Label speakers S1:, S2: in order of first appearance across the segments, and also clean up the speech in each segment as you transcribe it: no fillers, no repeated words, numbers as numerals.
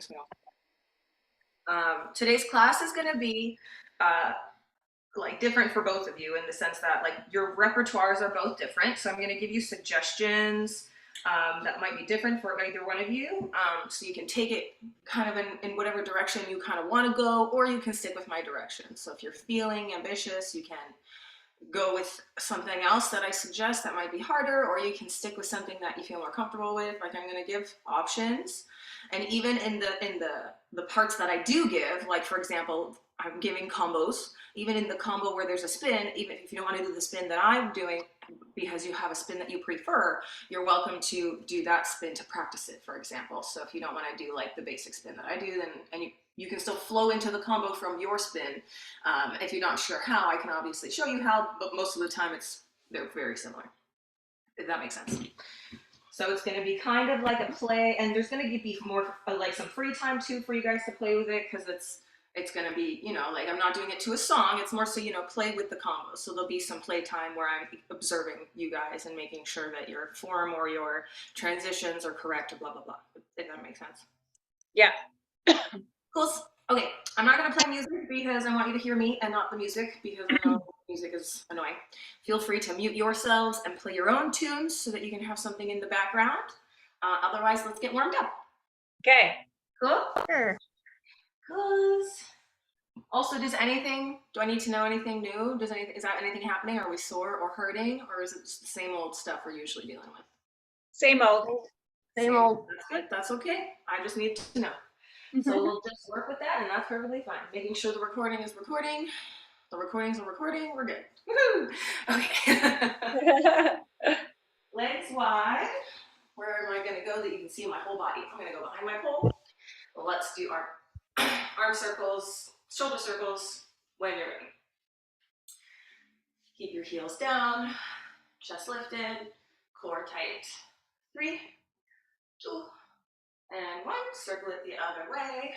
S1: So, today's class is going to be uh, like different for both of you in the sense that like your repertoires are both different. So I'm going to give you suggestions that might be different for either one of you. So you can take it kind of in whatever direction you kind of want to go, or you can stick with my direction. So if you're feeling ambitious, you can go with something else that I suggest that might be harder, or you can stick with something that you feel more comfortable with. Like I'm going to give options, and even in the parts that I do give, like for example, I'm giving combos. Even in the combo where there's a spin, even if you don't want to do the spin that I'm doing because you have a spin that you prefer, you're welcome to do that spin to practice it, for example. So if you don't want to do like the basic spin that I do, then you can still flow into the combo from your spin. If you're not sure how, I can obviously show you how, but most of the time they're very similar, if that makes sense. So it's going to be kind of like a play, and there's going to be more like some free time too for you guys to play with it, because it's going to be, like I'm not doing it to a song. It's more so, play with the combos. So there'll be some play time where I'm observing you guys and making sure that your form or your transitions are correct, or blah, blah, blah, if that makes sense.
S2: Yeah.
S1: Cool. Okay, I'm not going to play music because I want you to hear me and not the music, because I know music is annoying. Feel free to mute yourselves and play your own tunes so that you can have something in the background. Otherwise, let's get warmed up.
S2: Okay.
S1: Cool?
S2: Sure.
S1: Cool. Also, do I need to know anything new? Is that anything happening? Are we sore or hurting? Or is it just the same old stuff we're usually dealing with?
S2: Same old.
S1: Same old. That's good. That's okay. I just need to know. So we'll just work with that, and that's perfectly fine. Making sure the recording is recording. The recordings are recording. We're good. Woohoo! Okay. Legs wide. Where am I going to go that you can see my whole body? I'm going to go behind my pole. Well, let's do our arm circles, shoulder circles when you're ready. Keep your heels down, chest lifted, core tight. 3, 2, and 1. Circle it the other way.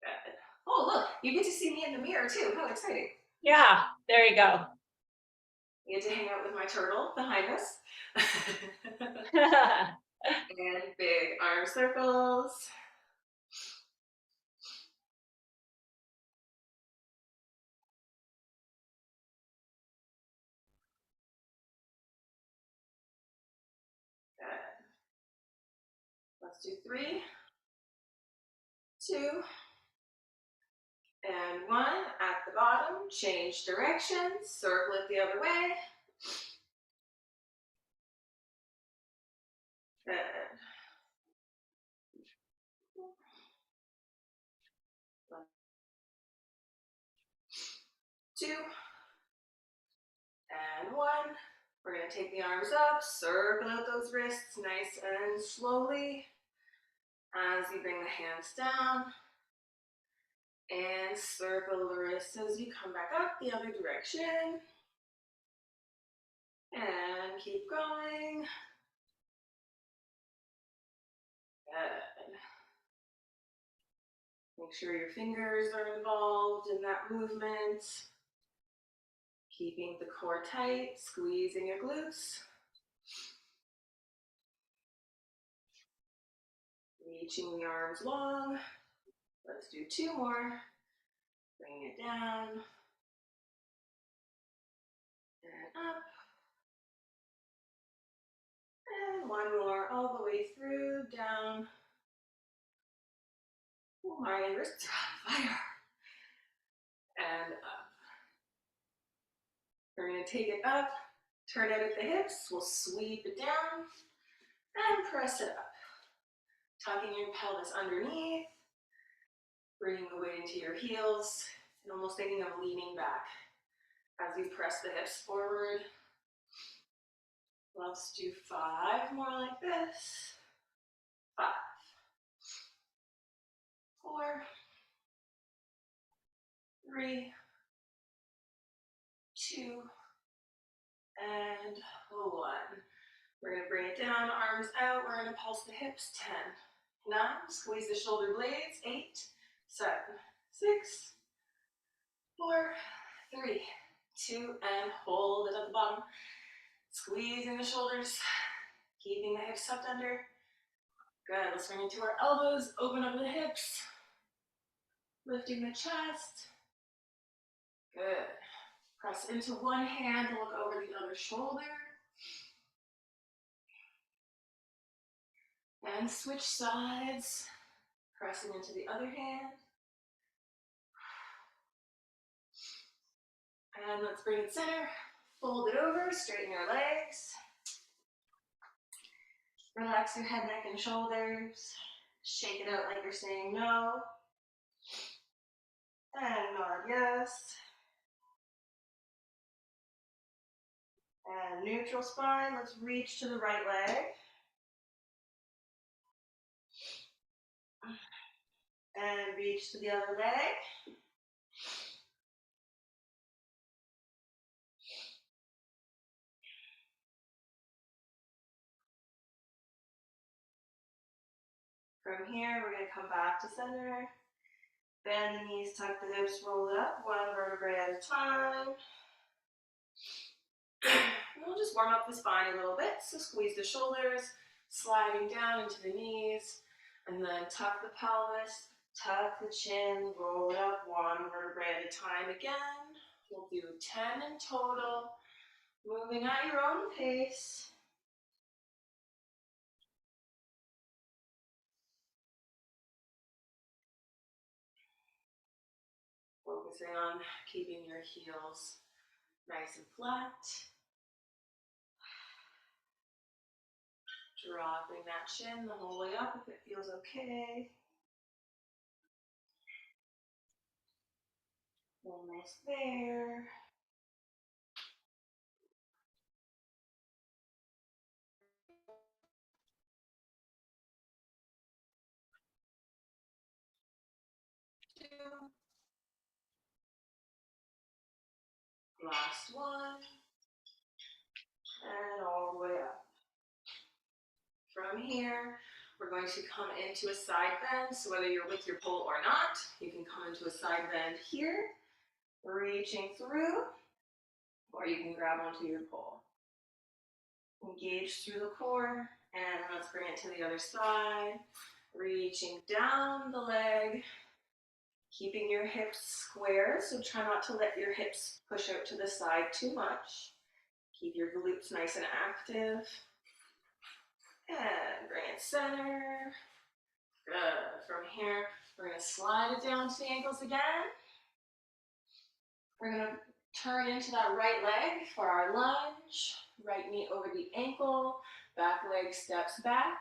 S1: Good. Oh, look, you get to see me in the mirror too. How exciting.
S2: Yeah, there you go.
S1: You get to hang out with my turtle behind us. And big arm circles. Good. Let's do 3, 2, and 1. At the bottom, change direction, circle it the other way. Good. 2, and 1. We're going to take the arms up, circle out those wrists nice and slowly as you bring the hands down, and circle the wrists as you come back up the other direction, and keep going. Good. Make sure your fingers are involved in that movement. Keeping the core tight, squeezing your glutes. Reaching the arms long. Let's do 2 more. Bring it down. And up. And 1 more all the way through, down. Oh, my wrists are on fire. And up. We're going to take it up, turn it at the hips. We'll sweep it down and press it up. Tucking your pelvis underneath. Bringing the weight into your heels, and almost thinking of leaning back as you press the hips forward. Let's do 5 more like this. 5, 4, 3, 2, and 1. We're going to bring it down, arms out. We're going to pulse the hips. 10, 9, squeeze the shoulder blades. 8, 7, 6, 4, 3, 2, and hold it at the bottom. Squeezing the shoulders, keeping the hips tucked under. Good. Let's bring it to our elbows. Open up the hips. Lifting the chest. Good. Press into one hand, look over the other shoulder. And switch sides. Pressing into the other hand. And let's bring it center. Fold it over, straighten your legs. Relax your head, neck, and shoulders. Shake it out like you're saying no. And nod yes. And neutral spine. Let's reach to the right leg. And reach to the other leg. From here, we're going to come back to center. Bend the knees, tuck the hips, roll it up, one vertebrae at a time. And we'll just warm up the spine a little bit. So squeeze the shoulders, sliding down into the knees, and then tuck the pelvis, tuck the chin, roll it up, one vertebrae at a time again. We'll do 10 in total, moving at your own pace. Focusing on keeping your heels nice and flat. Dropping that chin the whole way up if it feels okay. Almost there. Two. Last one. And all the way up. From here, we're going to come into a side bend. So whether you're with your pole or not, you can come into a side bend here, reaching through, or you can grab onto your pole. Engage through the core, and let's bring it to the other side. Reaching down the leg, keeping your hips square, so try not to let your hips push out to the side too much. Keep your glutes nice and active. And bring it center. Good. From here, we're going to slide it down to the ankles again. We're going to turn into that right leg for our lunge. Right knee over the ankle. Back leg steps back.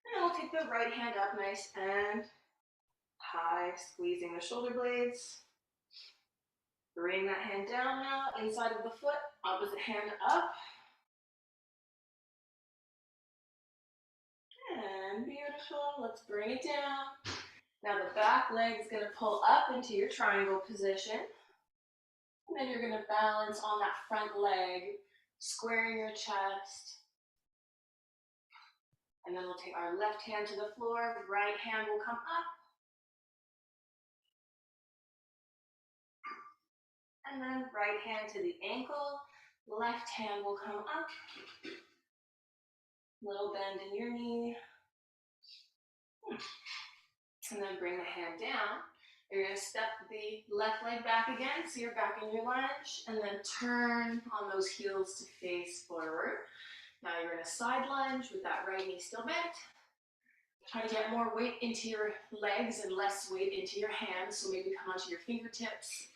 S1: And we'll take the right hand up nice and high, squeezing the shoulder blades. Bring that hand down now, inside of the foot, opposite hand up. And beautiful, let's bring it down. Now the back leg is going to pull up into your triangle position. And then you're going to balance on that front leg, squaring your chest. And then we'll take our left hand to the floor, right hand will come up. And then right hand to the ankle, left hand will come up. Little bend in your knee. And then bring the hand down. You're going to step the left leg back again, so you're back in your lunge, and then turn on those heels to face forward. Now you're in a side lunge with that right knee still bent. Try to get more weight into your legs and less weight into your hands, so maybe come onto your fingertips.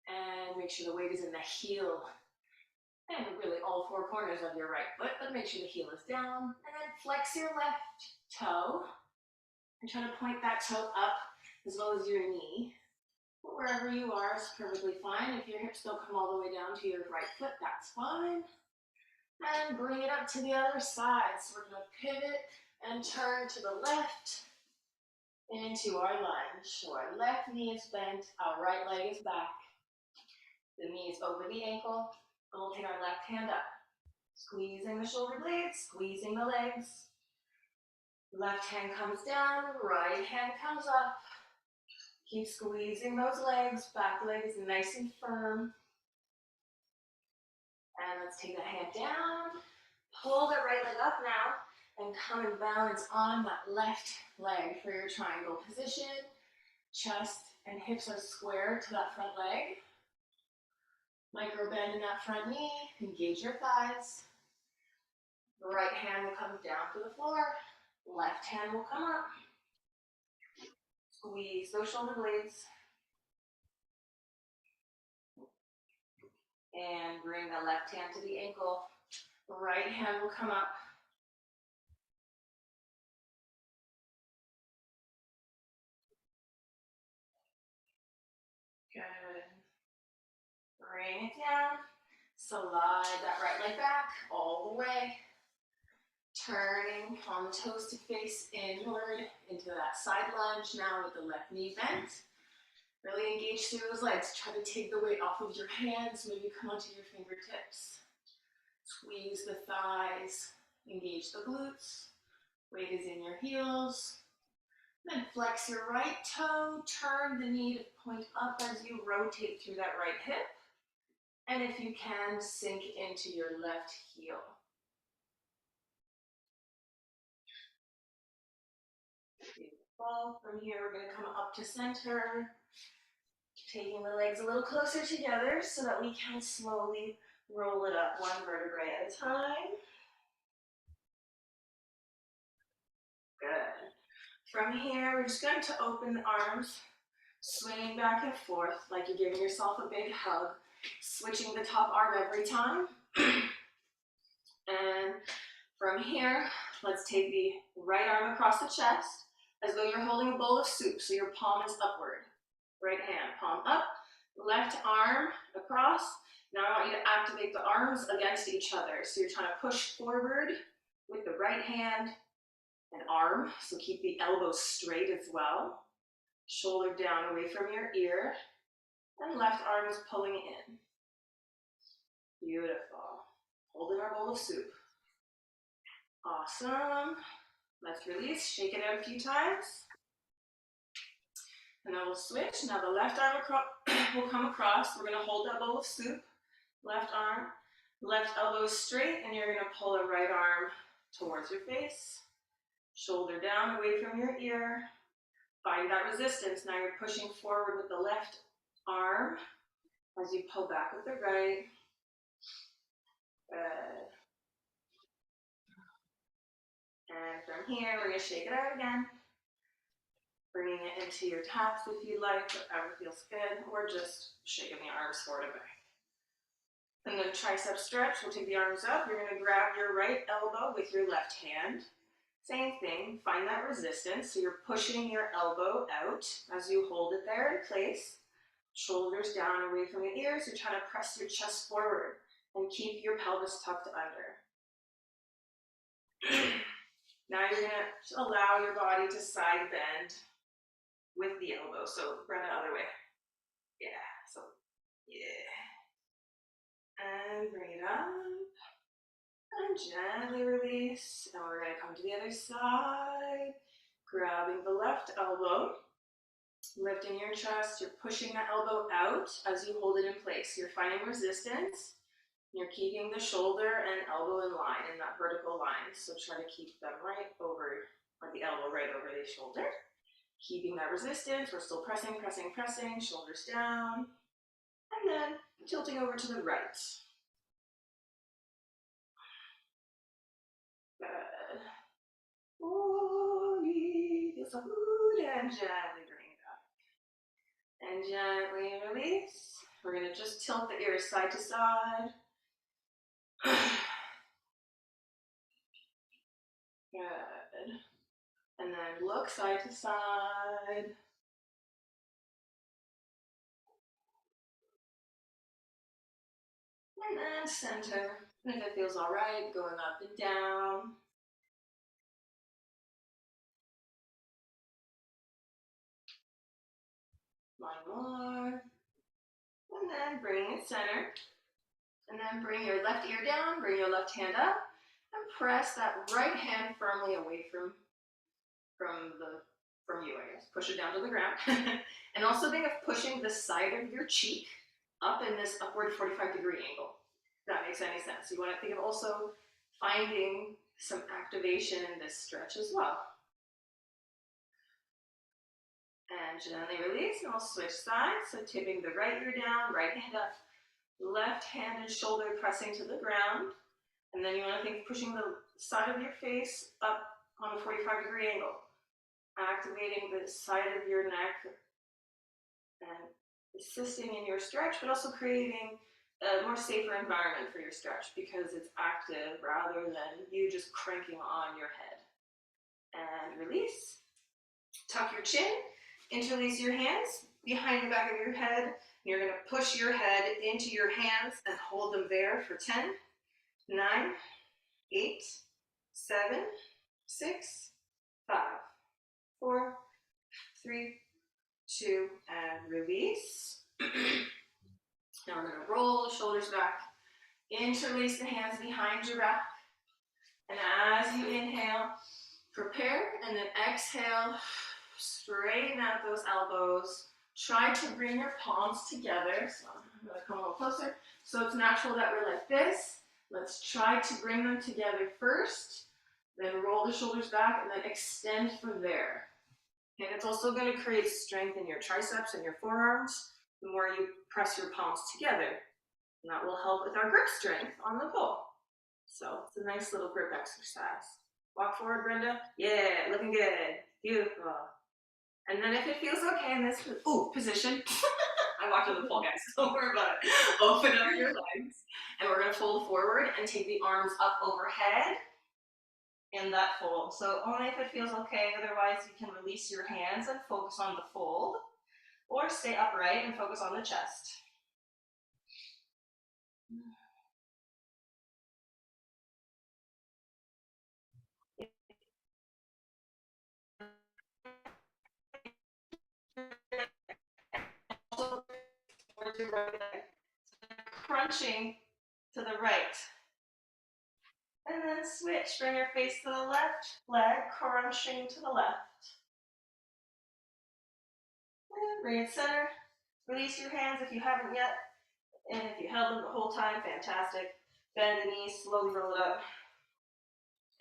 S1: And make sure the weight is in the heel and really all four corners of your right foot, but make sure the heel is down. And then flex your left toe and try to point that toe up as low as your knee. But wherever you are is perfectly fine. If your hips don't come all the way down to your right foot, that's fine. And bring it up to the other side. So we're going to pivot and turn to the left into our lunge. So our left knee is bent, our right leg is back. The knee is over the ankle, and we'll take our left hand up. Squeezing the shoulder blades, squeezing the legs. Left hand comes down, right hand comes up. Keep squeezing those legs, back leg is nice and firm. And let's take that hand down, pull the right leg up now,
S3: And come and balance on that left leg for your triangle position. Chest and hips are square to that front leg. Micro bend in that front knee. Engage your thighs. The right hand will come down to the floor. Left hand will come up. Squeeze those shoulder blades. And bring the left hand to the ankle. Right hand will come up. Good. Bring it down. Slide that right leg back all the way. Turning on the toes to face inward into that side lunge now with the left knee bent. Really engage through those legs. Try to take the weight off of your hands. Maybe come onto your fingertips. Squeeze the thighs. Engage the glutes. Weight is in your heels. Then flex your right toe. Turn the knee to point up as you rotate through that right hip. And if you can, sink into your left heel. Beautiful. From here, we're going to come up to center. Taking the legs a little closer together so that we can slowly roll it up one vertebrae at a time. Good. From here, we're just going to open the arms, swinging back and forth like you're giving yourself a big hug, switching the top arm every time. And from here, let's take the right arm across the chest as though you're holding a bowl of soup, so your palm is upward. Right hand, palm up, left arm across. Now I want you to activate the arms against each other. So you're trying to push forward with the right hand and arm. So keep the elbows straight as well. Shoulder down away from your ear. And left arm is pulling in. Beautiful. Holding our bowl of soup. Awesome. Let's release, shake it out a few times. And then we'll switch. Now the left arm will come across. We're going to hold that bowl of soup. Left arm, left elbow straight, and you're going to pull the right arm towards your face. Shoulder down away from your ear. Find that resistance. Now you're pushing forward with the left arm as you pull back with the right. Good. And from here, we're going to shake it out again. Bringing it into your taps if you like, whatever feels good, or just shaking the arms forward and back. And then tricep stretch, we'll take the arms up. You're going to grab your right elbow with your left hand. Same thing, find that resistance. So you're pushing your elbow out as you hold it there in place. Shoulders down away from your ears. You're trying to press your chest forward and keep your pelvis tucked under. Now you're going to allow your body to side bend with the elbow. So run the other way. Yeah. So, yeah. And bring it up. And gently release. And we're going to come to the other side. Grabbing the left elbow. Lifting your chest. You're pushing that elbow out as you hold it in place. You're finding resistance. You're keeping the shoulder and elbow in line, in that vertical line. So try to keep them right over, or the elbow right over the shoulder. Keeping that resistance, we're still pressing, pressing, pressing, shoulders down. And then tilting over to the right. Good. Feel so good, and gently bring it up. And gently release. We're going to just tilt the ears side to side. Good. And then look side to side. And then center. And if it feels all right, going up and down. One more. And then bring it center. And then bring your left ear down, bring your left hand up, and press that right hand firmly away from you, I guess. Push it down to the ground. And also think of pushing the side of your cheek up in this upward 45-degree angle. If that makes any sense. You want to think of also finding some activation in this stretch as well. And gently release, and we'll switch sides. So tipping the right ear down, right hand up, left hand and shoulder pressing to the ground. And then you want to think pushing the side of your face up on a 45-degree angle. Activating the side of your neck and assisting in your stretch, but also creating a more safer environment for your stretch because it's active rather than you just cranking on your head. And release. Tuck your chin, interlace your hands behind the back of your head. And you're going to push your head into your hands and hold them there for 10, 9, 8, 7, 6, 5, 4, 3, 2, and release. Now we're going to roll the shoulders back, interlace the hands behind your back, and as you inhale, prepare, and then exhale, straighten out those elbows. Try to bring your palms together. So I'm going to come a little closer. So it's natural that we're like this. Let's try to bring them together first, then roll the shoulders back, and then extend from there. And it's also going to create strength in your triceps and your forearms the more you press your palms together. And that will help with our grip strength on the pole. So it's a nice little grip exercise. Walk forward, Brenda. Yeah, looking good. Beautiful. And then if it feels okay in this position, I walked to the pole, guys. Don't worry about it. Open up your legs. And we're going to fold forward and take the arms up overhead in that fold. So only if it feels okay. Otherwise, you can release your hands and focus on the fold. Or stay upright and focus on the chest. Crunching to the right. And then switch. Bring your face to the left leg, crunching to the left. And bring it center. Release your hands if you haven't yet. And if you held them the whole time, fantastic. Bend the knees, slowly roll it up.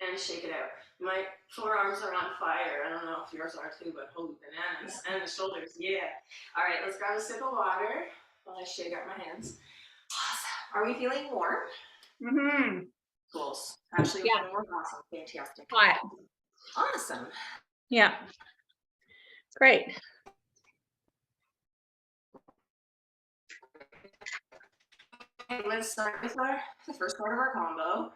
S3: And shake it out. My forearms are on fire. I don't know if yours are too, but holy bananas. And the shoulders, yeah. All right, let's grab a sip of water while I shake out my hands. Awesome. Are we feeling warm?
S2: Mm-hmm.
S3: Cool. Actually,
S2: Yeah.
S3: warm. Awesome. Fantastic.
S2: Hot.
S3: Awesome.
S2: Yeah. Great.
S3: Okay, let's start with the first part of our combo.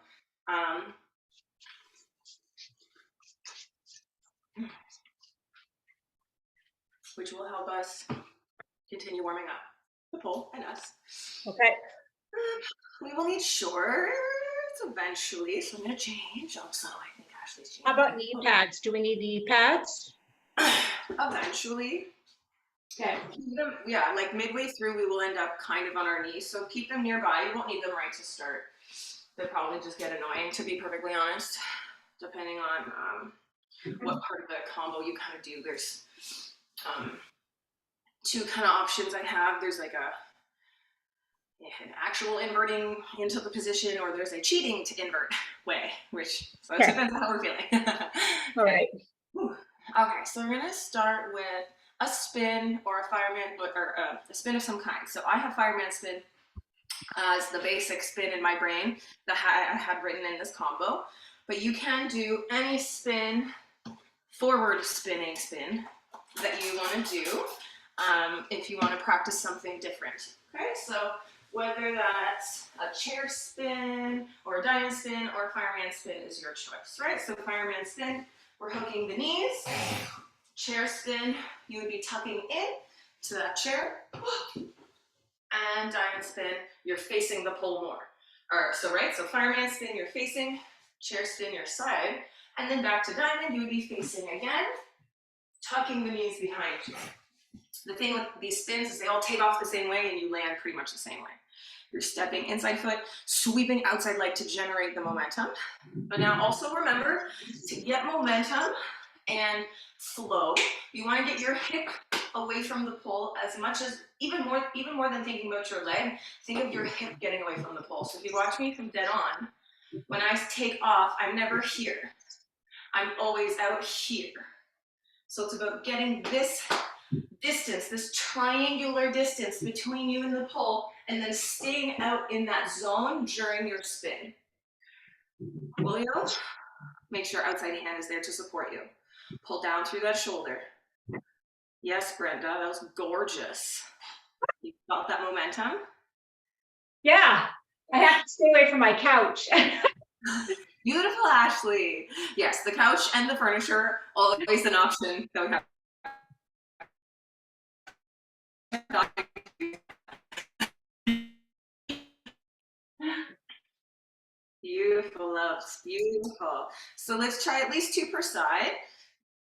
S3: Which will help us continue warming up the pole and us.
S2: Okay.
S3: We will need shorts eventually, so I'm going to change. Oh, so I think Ashley's changing.
S2: How about knee pads? Do we need knee pads?
S3: Eventually.
S2: Okay.
S3: Yeah, like midway through, we will end up kind of on our knees, so keep them nearby. You won't need them right to start. They'll probably just get annoying, to be perfectly honest, depending on what part of the combo you kind of do. There's two kind of options I have. There's like an actual inverting into the position, or there's a cheating to invert way, so it depends on how we're feeling.
S2: All right.
S3: Okay, so we're gonna start with a spin or a fireman, or a spin of some kind. So I have fireman spin as the basic spin in my brain that I had written in this combo, but you can do any spin, forward spinning spin that you want to do if you want to practice something different. Okay, so whether that's a chair spin or a diamond spin or a fireman spin is your choice, right? So fireman spin, we're hooking the knees. Chair spin, you would be tucking in to that chair. And diamond spin, you're facing the pole more. So fireman spin, you're facing. Chair spin, your side. And then back to diamond, you would be facing again, tucking the knees behind you. The thing with these spins is they all take off the same way and you land pretty much the same way. You're stepping inside foot, sweeping outside leg to generate the momentum. But now also remember, to get momentum and flow, you want to get your hip away from the pole as much as, even more than thinking about your leg, think of your hip getting away from the pole. So if you watch me from dead on, When I take off, I'm never here. I'm always out here. So it's about getting this distance, this triangular distance between you and the pole, and then staying out in that zone during your spin. Julio, make sure outside hand is there to support you. Pull down through that shoulder. Yes, Brenda, that was gorgeous. You felt that momentum?
S2: Yeah, I have to stay away from my couch.
S3: Beautiful, Ashley. Yes, the couch and the furniture, always an option that we have. Beautiful, loves, beautiful. So let's try at least 2 per side.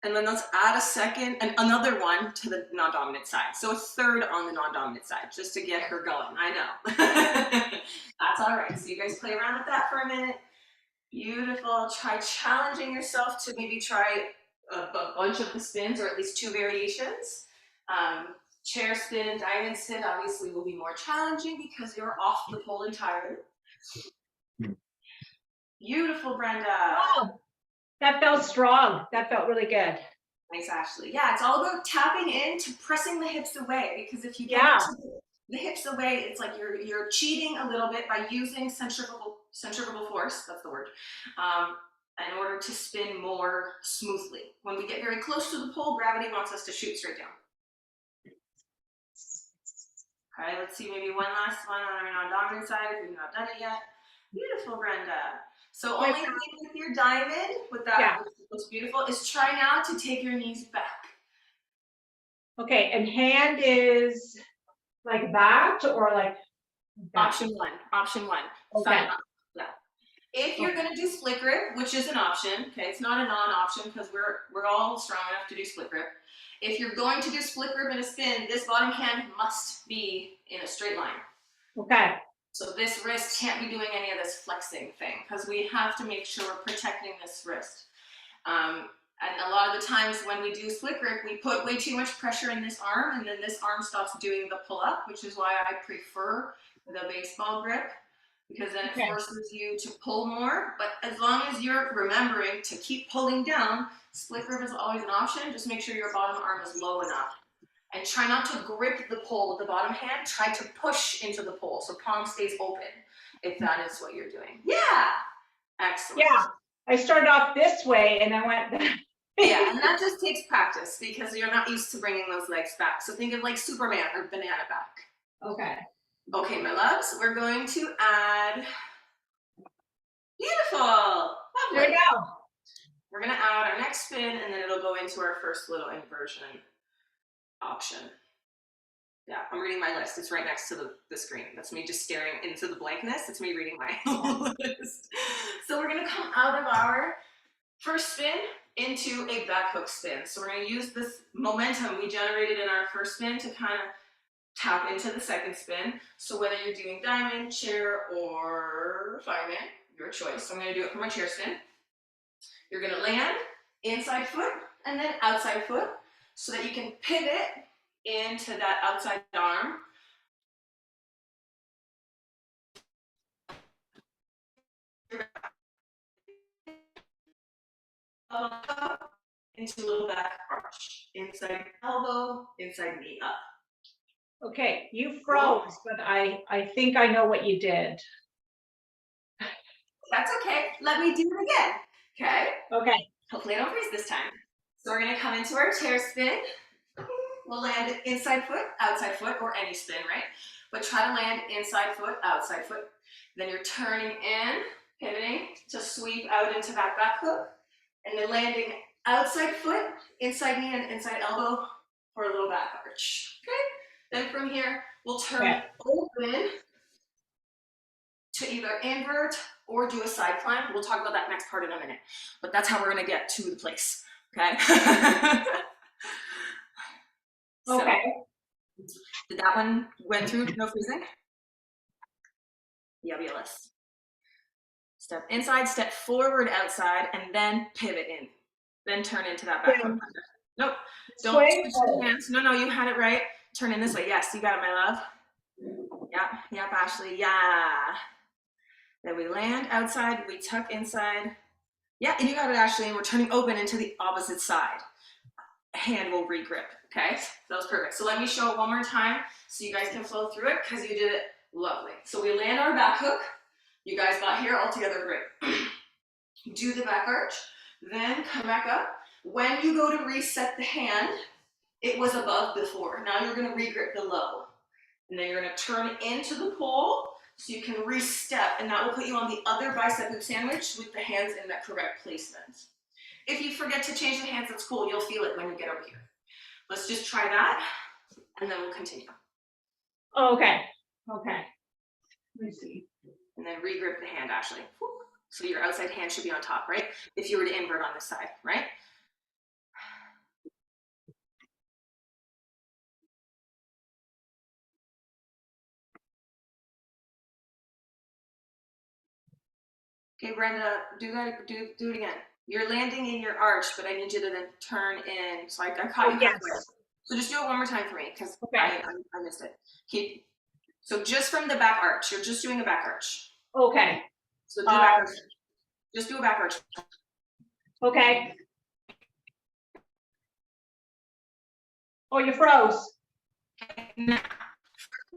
S3: And then let's add a second and another one to the non-dominant side. So a third on the non-dominant side, just to get her going. I know. That's all right. So you guys play around with that for a minute. Beautiful. Try challenging yourself to maybe try a bunch of the spins, or at least 2 variations. Chair spin and diamond spin obviously will be more challenging because you're off the pole entirely. Beautiful, Brenda.
S2: Oh, that felt strong. That felt really good.
S3: Nice, Ashley. Yeah, it's all about tapping into pressing the hips away, because if you get the hips away, it's like you're cheating a little bit by using centrifugal force, that's the word, in order to spin more smoothly. When we get very close to the pole, gravity wants us to shoot straight down. All right, let's see maybe one last one on our non-dominant side if we've not done it yet. Beautiful, Brenda. So only thing with your diamond, with that, what's beautiful, is try now to take your knees back.
S2: Okay, and hand is like that or like that?
S3: Option one.
S2: Okay.
S3: Yeah. If you're gonna do split grip, which is an option, okay, it's not a non-option because we're all strong enough to do split grip. If you're going to do split grip and a spin, this bottom hand must be in a straight line.
S2: Okay.
S3: So this wrist can't be doing any of this flexing thing because we have to make sure we're protecting this wrist. And a lot of the times when we do split grip, we put way too much pressure in this arm, and then this arm stops doing the pull up, which is why I prefer the baseball grip, because then it forces you to pull more. But as long as you're remembering to keep pulling down, split grip is always an option. Just make sure your bottom arm is low enough. And try not to grip the pole with the bottom hand. Try to push into the pole so palm stays open, if that is what you're doing. Yeah. Excellent.
S2: Yeah. I started off this way and I went.
S3: Yeah, and that just takes practice because you're not used to bringing those legs back. So think of like Superman or banana back.
S2: Okay.
S3: Okay, my loves, we're going to add. Beautiful. Lovely.
S2: There we go.
S3: We're going to add our next spin, and then it'll go into our first little inversion option. Yeah, I'm reading my list. It's right next to the screen. That's me just staring into the blankness. It's me reading my list. So we're going to come out of our first spin into a back hook spin. So we're going to use this momentum we generated in our first spin to kind of tap into the second spin. So whether you're doing diamond, chair, or fireman, your choice. So I'm going to do it for my chair spin. You're going to land inside foot and then outside foot so that you can pivot into that outside arm. Into a little back arch. Inside elbow, inside knee up.
S2: Okay, you froze, but I think I know what you did.
S3: That's okay. Let me do it again. Okay?
S2: Okay.
S3: Hopefully I don't freeze this time. So we're going to come into our chair spin. We'll land inside foot, outside foot, or any spin, right? But try to land inside foot, outside foot. Then you're turning in, pivoting to sweep out into that back hook. And then landing outside foot, inside knee, and inside elbow for a little back arch. Okay? Then from here, we'll turn open to either invert or do a side climb. We'll talk about that next part in a minute. But that's how we're going to get to the place. Okay? So,
S2: okay.
S3: did that one went through? No freezing? Fabulous. Step inside, step forward outside, and then pivot in. Then turn into that back hook. Nope. Don't switch your hands. No, you had it right. Turn in this way. Yes, you got it, my love. Yep, Ashley. Yeah. Then we land outside, we tuck inside. Yeah, and you got it, Ashley, and we're turning open into the opposite side. Hand will re-grip, okay? That was perfect. So let me show it one more time so you guys can flow through it because you did it lovely. So we land our back hook. You guys got here all together, great. Do the back arch, then come back up. When you go to reset the hand, it was above before. Now you're gonna re-grip the low. And then you're gonna turn into the pole so you can re-step, and that will put you on the other bicep hook sandwich with the hands in that correct placement. If you forget to change the hands, that's cool. You'll feel it when you get over here. Let's just try that, and then we'll continue.
S2: Okay. Okay. Let me see.
S3: And then re-grip the hand, Ashley. So your outside hand should be on top, right? If you were to invert on this side, right? Okay, Brenda, do it again. You're landing in your arch, but I need you to then turn in. So I caught you halfway. So just do it one more time for me, because I missed it. So just from the back arch, you're just doing a back arch.
S2: Okay.
S3: So do a back arch. Just do a back arch.
S2: Okay. Oh, you froze.
S3: Now,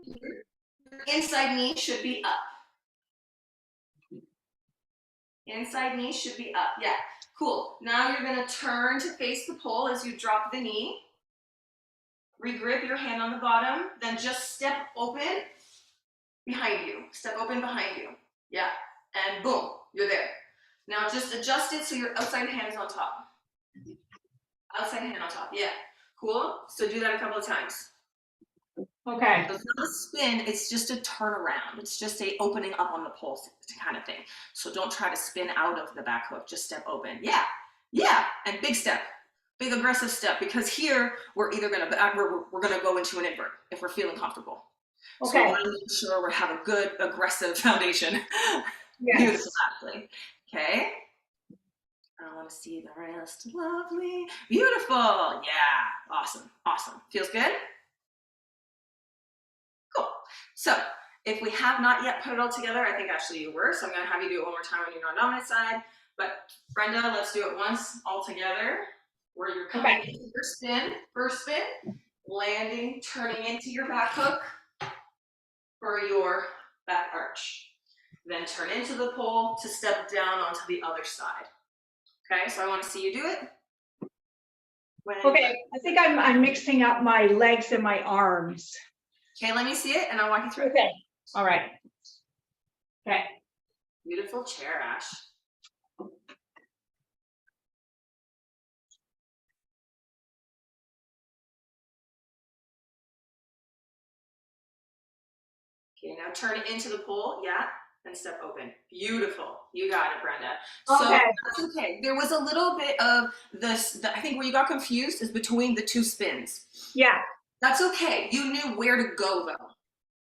S3: your inside knee should be up. Inside knee should be up. Yeah, cool. Now you're going to turn to face the pole as you drop the knee. Regrip your hand on the bottom. Then just step open behind you. Step open behind you. Yeah, and boom, you're there. Now just adjust it so your outside hand is on top. Outside hand on top. Yeah, cool. So do that a couple of times.
S2: Okay.
S3: So it's not a spin, it's just a turnaround. It's just a opening up on the pole kind of thing. So don't try to spin out of the back hook, just step open. Yeah, yeah, and big step, big aggressive step, because here we're either gonna, we're gonna go into an invert if we're feeling comfortable.
S2: Okay.
S3: So we wanna make sure we have a good aggressive foundation.
S2: Yes.
S3: Beautiful, Ashley. Okay. I wanna see the rest. Lovely, beautiful, yeah, awesome, awesome. Feels good? Cool. So if we have not yet put it all together, I think actually you were, so I'm gonna have you do it one more time on your non-dominant side. But Brenda, let's do it once all together, where you're coming into your spin, first spin, landing, turning into your back hook for your back arch. Then turn into the pole to step down onto the other side. Okay, so I wanna see you do it.
S2: Okay, I think I'm mixing up my legs and my arms.
S3: Okay, let me see it and I'll walk you through it.
S2: Okay, all right. Okay.
S3: Beautiful chair, Ash. Okay, now turn it into the pole, yeah, and step open. Beautiful, you got it, Brenda. So that's okay. There was a little bit of this, I think where you got confused is between the two spins.
S2: Yeah.
S3: That's okay, you knew where to go though.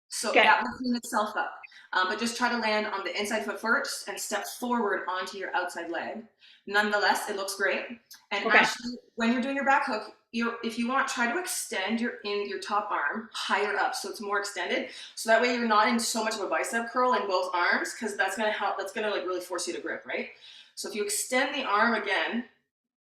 S3: So that will clean itself up. But just try to land on the inside foot first and step forward onto your outside leg. Nonetheless, it looks great. And actually, when you're doing your back hook, if you want, try to extend your top arm higher up so it's more extended. So that way you're not in so much of a bicep curl in both arms, because that's gonna help, that's gonna like really force you to grip, right? So if you extend the arm again,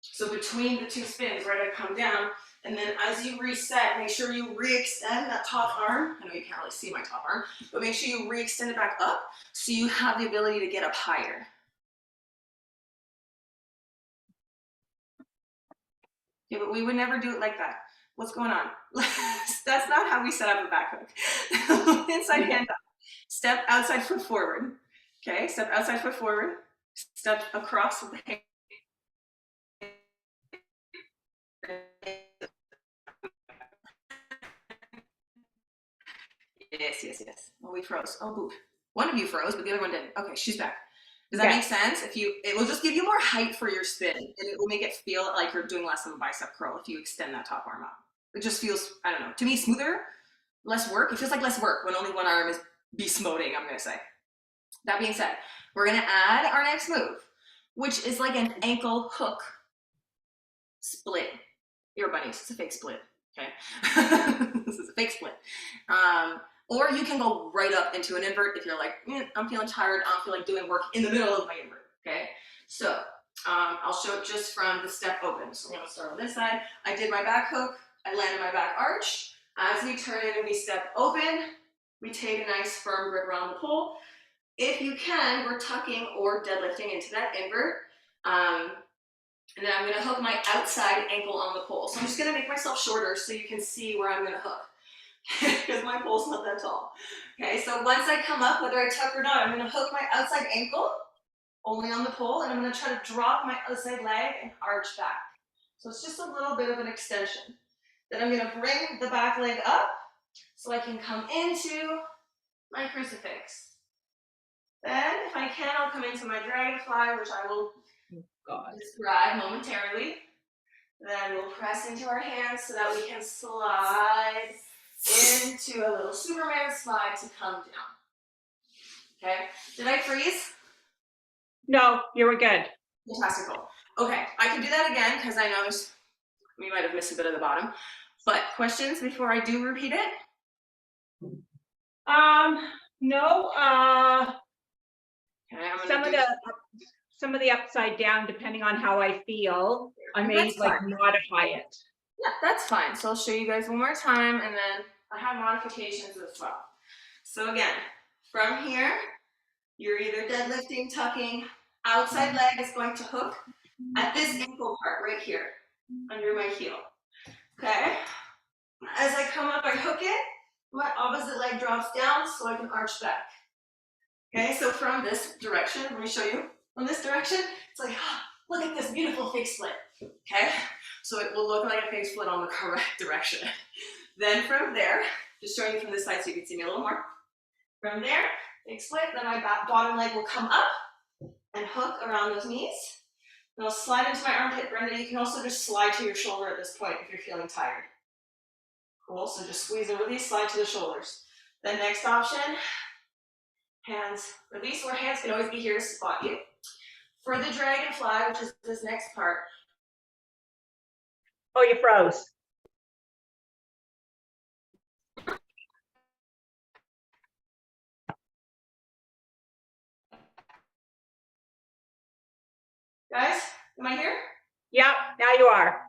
S3: so between the two spins, right, I come down, and then as you reset, make sure you re-extend that top arm. I know you can't really see my top arm, but make sure you re-extend it back up so you have the ability to get up higher. Yeah, but we would never do it like that. What's going on? That's not how we set up a back hook. Inside hand up. Step outside foot forward. Okay, step outside foot forward. Step across with the hand. Yes. Oh, we froze. Oh, boo. One of you froze, but the other one didn't. Okay, she's back. Does that make sense? It will just give you more height for your spin, and it will make it feel like you're doing less of a bicep curl if you extend that top arm up. It just feels, I don't know, to me, smoother, less work. It feels like less work when only one arm is beast moding, I'm gonna say. That being said, we're gonna add our next move, which is like an ankle hook split. Ear bunnies, it's a fake split, okay? This is a fake split.
S1: Or you can go right up into an invert if you're like, I'm feeling tired, I don't feel like doing work in the middle of my invert, okay? So I'll show it just from the step open. So I'm gonna start on this side. I did my back hook, I landed my back arch. As we turn it and we step open, we take a nice firm grip around the pole. If you can, we're tucking or deadlifting into that invert. And then I'm gonna hook my outside ankle on the pole. So I'm just gonna make myself shorter so you can see where I'm gonna hook. Because my pole's not that tall. Okay, so once I come up, whether I tuck or not, I'm gonna hook my outside ankle only on the pole, and I'm gonna try to drop my outside leg and arch back. So it's just a little bit of an extension. Then I'm gonna bring the back leg up so I can come into my crucifix. Then, if I can, I'll come into my dragonfly, which I will describe momentarily. Then we'll press into our hands so that we can slide into a little Superman slide to come down. Okay, did I freeze?
S2: No, you were good.
S1: Fantastical. Okay, I can do that again because I know we might have missed a bit of the bottom. But questions before I do repeat it?
S2: No,
S1: Okay,
S2: some of the upside down, depending on how I feel, I may
S1: That's
S2: like
S1: fine.
S2: modify it.
S1: Yeah, that's fine. So I'll show you guys one more time, and then I have modifications as well. So again, from here, you're either deadlifting, tucking, outside leg is going to hook at this ankle part right here, under my heel. Okay? As I come up, I hook it, my opposite leg drops down so I can arch back. Okay, so from this direction, let me show you. From this direction, it's like, look at this beautiful fake split. Okay, so it will look like a fake split on the correct direction. Then from there, just showing you from this side so you can see me a little more. From there, fake split, then my bottom leg will come up and hook around those knees. And I'll slide into my armpit. Brenda, you can also just slide to your shoulder at this point if you're feeling tired. Cool, so just squeeze and release, slide to the shoulders. Then next option, hands release, or hands can always be here to spot you. For the dragonfly, which is this next part.
S2: Oh, you froze.
S1: Guys, am I here?
S2: Yeah, now you are.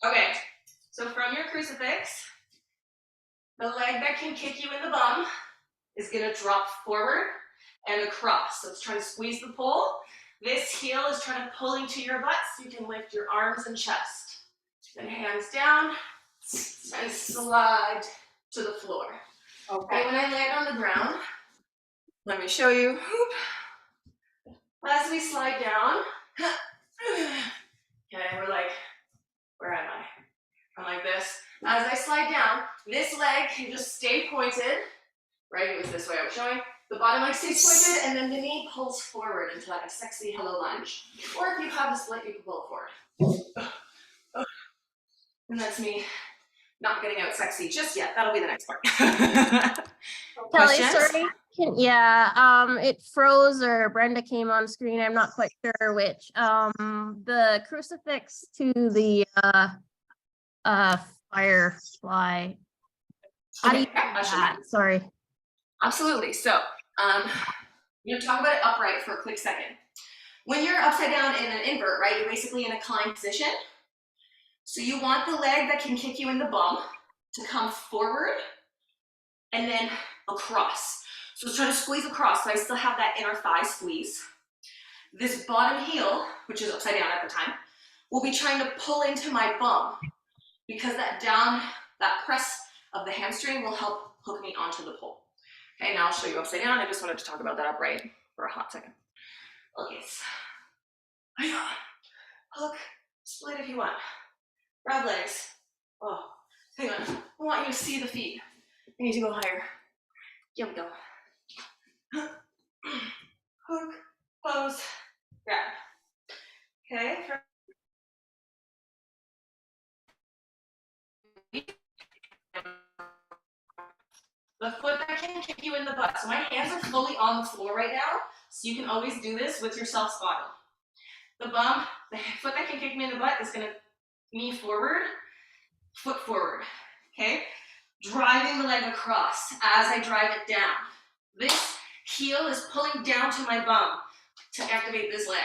S1: Okay, so from your crucifix, the leg that can kick you in the bum is gonna drop forward and across. So it's trying to squeeze the pole. This heel is trying to pull into your butt so you can lift your arms and chest. Then hands down and slide to the floor. Okay, when I land on the ground, let me show you. As we slide down, okay, we're like, where am I? I'm like this. As I slide down, this leg can just stay pointed, right? It was this way I was showing. The bottom leg stays pointed, and then the knee pulls forward into like a sexy hello lunge. Or if you have a split, you can pull it forward. And that's me not getting out sexy just yet. That'll be the next part.
S4: Kelly,
S1: Questions?
S4: sorry. It froze or Brenda came on screen. I'm not quite sure which. The crucifix to the firefly. How do you do that? Sorry.
S1: Absolutely. So, I'm going to talk about it upright for a quick second. When you're upside down in an invert, right, you're basically in a climb position. So you want the leg that can kick you in the bum to come forward and then across. So it's trying to squeeze across, so I still have that inner thigh squeeze. This bottom heel, which is upside down at the time, will be trying to pull into my bum because that press of the hamstring will help hook me onto the pole. Okay, now I'll show you upside down. I just wanted to talk about that upright for a hot second. Okay, hook, split if you want. Grab legs. Oh, hang on. I want you to see the feet. I need to go higher. Here we go. Hook, pose, grab. Okay. The foot that can kick you in the butt. So my hands are fully on the floor right now, so you can always do this with yourself spotted. The foot that can kick me in the butt is gonna knee forward, foot forward, okay?
S3: driving the leg across as I drive it down. This heel is pulling down to my bum to activate this leg.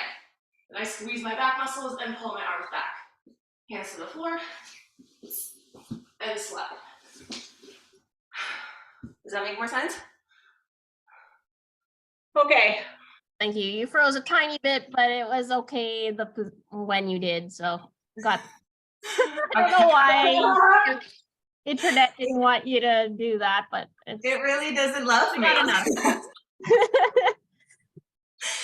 S3: And I squeeze my back muscles and pull my arms back. Hands to the floor and slide. Does that make more sense?
S2: Okay.
S4: Thank you. You froze a tiny bit, but it was okay when you did. So got. I don't know why internet didn't want you to do that, but
S3: It really doesn't love me.
S4: got enough.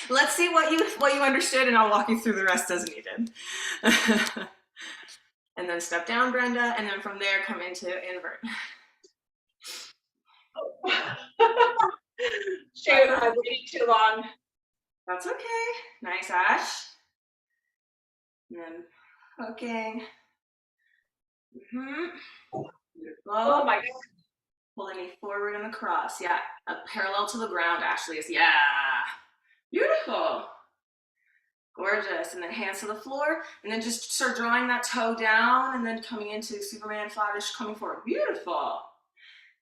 S3: Let's see what you understood, and I'll walk you through the rest as needed. And then step down, Brenda, and then from there come into invert.
S2: Shoot, I waited too long.
S3: That's okay. Nice, Ash. And then hooking. Beautiful.
S2: Oh my God.
S3: Pulling me forward and across. Yeah, parallel to the ground, Ashley. Is yeah. Beautiful. Gorgeous. And then hands to the floor, and then just start drawing that toe down, and then coming into Superman flattish, coming forward. Beautiful.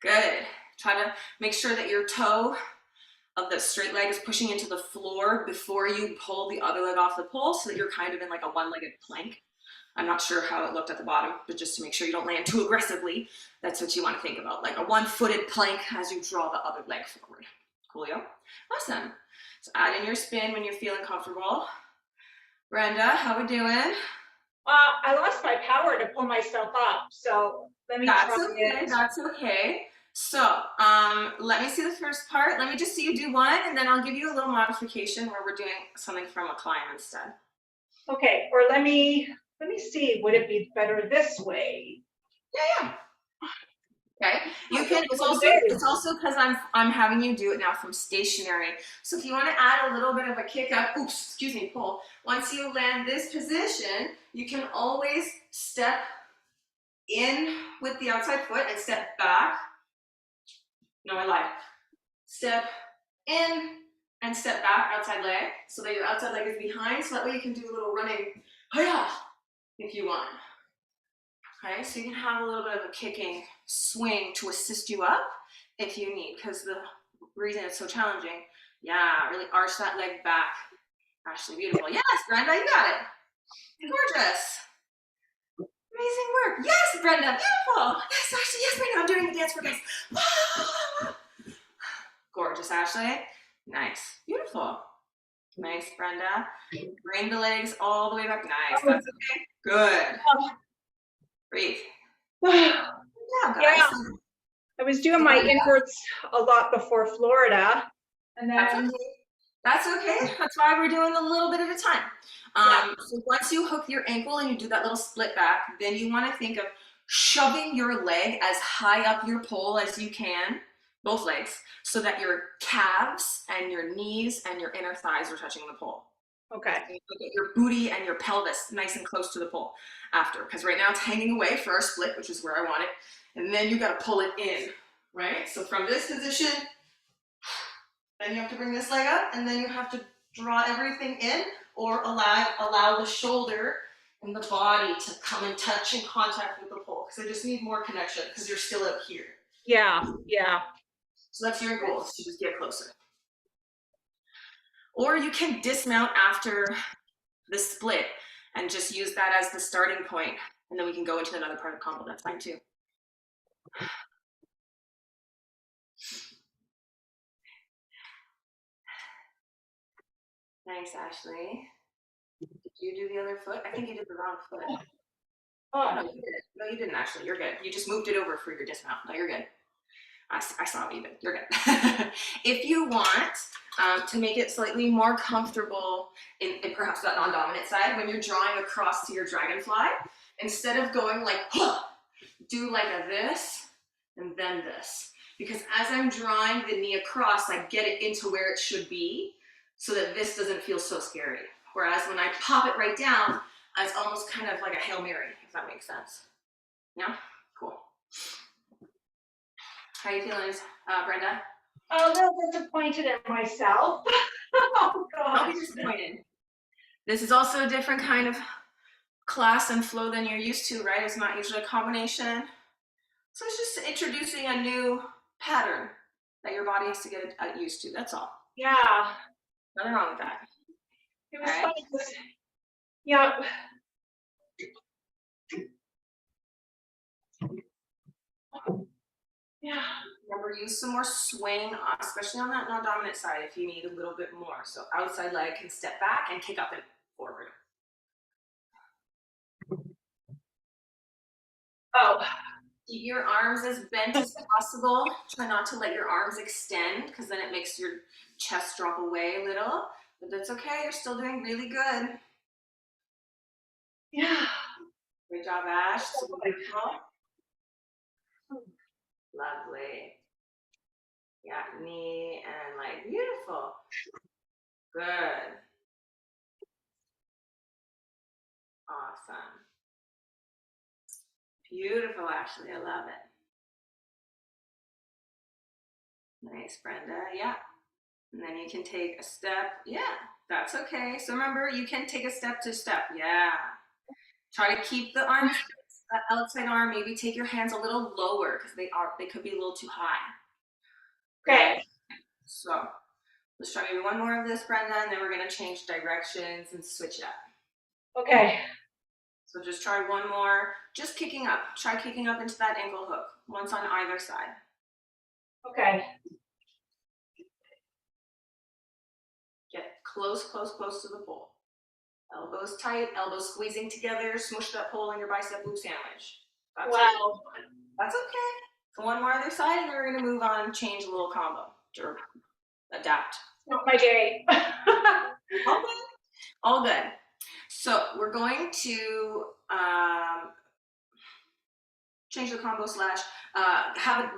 S3: Good. Try to make sure that your toe of the straight leg is pushing into the floor before you pull the other leg off the pole, so that you're kind of in like a one-legged plank. I'm not sure how it looked at the bottom, but just to make sure you don't land too aggressively, that's what you want to think about, like a one-footed plank as you draw the other leg forward. Coolio? Awesome. So add in your spin when you're feeling comfortable. Brenda, how we doing?
S2: I lost my power to pull myself up, so let me try
S3: Okay.
S2: it.
S3: That's okay. So let me see the first part. Let me just see you do one, and then I'll give you a little modification where we're doing something from a climb instead.
S2: Okay, or let me see, would it be better this way?
S3: Yeah. Okay. You can. It's also because I'm having you do it now from stationary. So if you want to add a little bit of a kick up, pull. Once you land this position, you can always step in with the outside foot and step back. No, I lied. Step in and step back, outside leg, so that your outside leg is behind, so that way you can do a little running, if you want. Okay, so you can have a little bit of a kicking swing to assist you up if you need, because the reason it's so challenging, really arch that leg back. Ashley, beautiful. Yes, Brenda, you got it. Gorgeous. Amazing work. Yes, Brenda, beautiful. Yes, Ashley, yes, Brenda, I'm doing the dance for guys. Gorgeous, Ashley. Nice, beautiful. Nice, Brenda. Bring the legs all the way back. Nice, that's okay. Good. Breathe.
S2: Yeah, I was doing my inverts a lot before Florida, and then
S3: That's okay. That's why we're doing a little bit at a time. So once you hook your ankle and you do that little split back, then you want to think of shoving your leg as high up your pole as you can, both legs, so that your calves and your knees and your inner thighs are touching the pole.
S2: okay.
S3: And you get your booty and your pelvis nice and close to the pole after, because right now it's hanging away for our split, which is where I want it. And then you got to pull it in, right? So from this position, then you have to bring this leg up, and then you have to draw everything in, or allow the shoulder and the body to come and touch in contact with the pole, because I just need more connection because you're still up here.
S2: Yeah.
S3: So that's your goal, is to just get closer. Or you can dismount after the split and just use that as the starting point, and then we can go into another part of combo. That's fine too. Nice, Ashley. Did you do the other foot? I think you did the wrong foot. Oh, no, you did. No, you didn't, actually. You're good. You just moved it over for your dismount. No, you're good. I saw what you did. You're good. If you want to make it slightly more comfortable in perhaps that non-dominant side, when you're drawing across to your dragonfly, instead of going like, do like a this and then this. Because as I'm drawing the knee across, I get it into where it should be, so that this doesn't feel so scary. Whereas when I pop it right down, it's almost kind of like a Hail Mary, if that makes sense. Yeah? Cool. How are you feeling, Brenda?
S2: A little disappointed in myself. Oh, God.
S3: Don't be disappointed. This is also a different kind of class and flow than you're used to, right? It's not usually a combination. So it's just introducing a new pattern that your body has to get used to. That's all.
S2: Yeah.
S3: Nothing wrong with that.
S2: It was
S3: All right.
S2: funny 'cause- yeah. Yeah.
S3: Remember, use some more swing, especially on that non-dominant side if you need a little bit more. So outside leg can step back and kick up and forward.
S2: Oh.
S3: Keep your arms as bent as possible. Try not to let your arms extend because then it makes your chest drop away a little. But that's okay. You're still doing really good.
S2: Yeah.
S3: Great job, Ash. So beautiful. Lovely. Yeah, knee and leg. Beautiful. Good. Awesome. Beautiful, Ashley. I love it. Nice, Brenda. Yeah. And then you can take a step. Yeah, that's okay. So remember, you can take a step to step. Yeah. Try to keep the arms, that outside arm, maybe take your hands a little lower because they could be a little too high.
S2: Okay.
S3: So let's try maybe one more of this, Brenda, and then we're gonna change directions and switch it up.
S2: Okay.
S3: So just try one more, just kicking up. Try kicking up into that ankle hook, once on either side.
S2: Okay.
S3: Get close, close, close to the pole. Elbows tight, elbows squeezing together, smush that pole in your bicep glute sandwich. That's
S2: Wow.
S3: it. That's okay. So one more other side, and then we're gonna move on and change a little combo or adapt.
S2: Not my day.
S3: All good. All good. So we're going to change the combo slash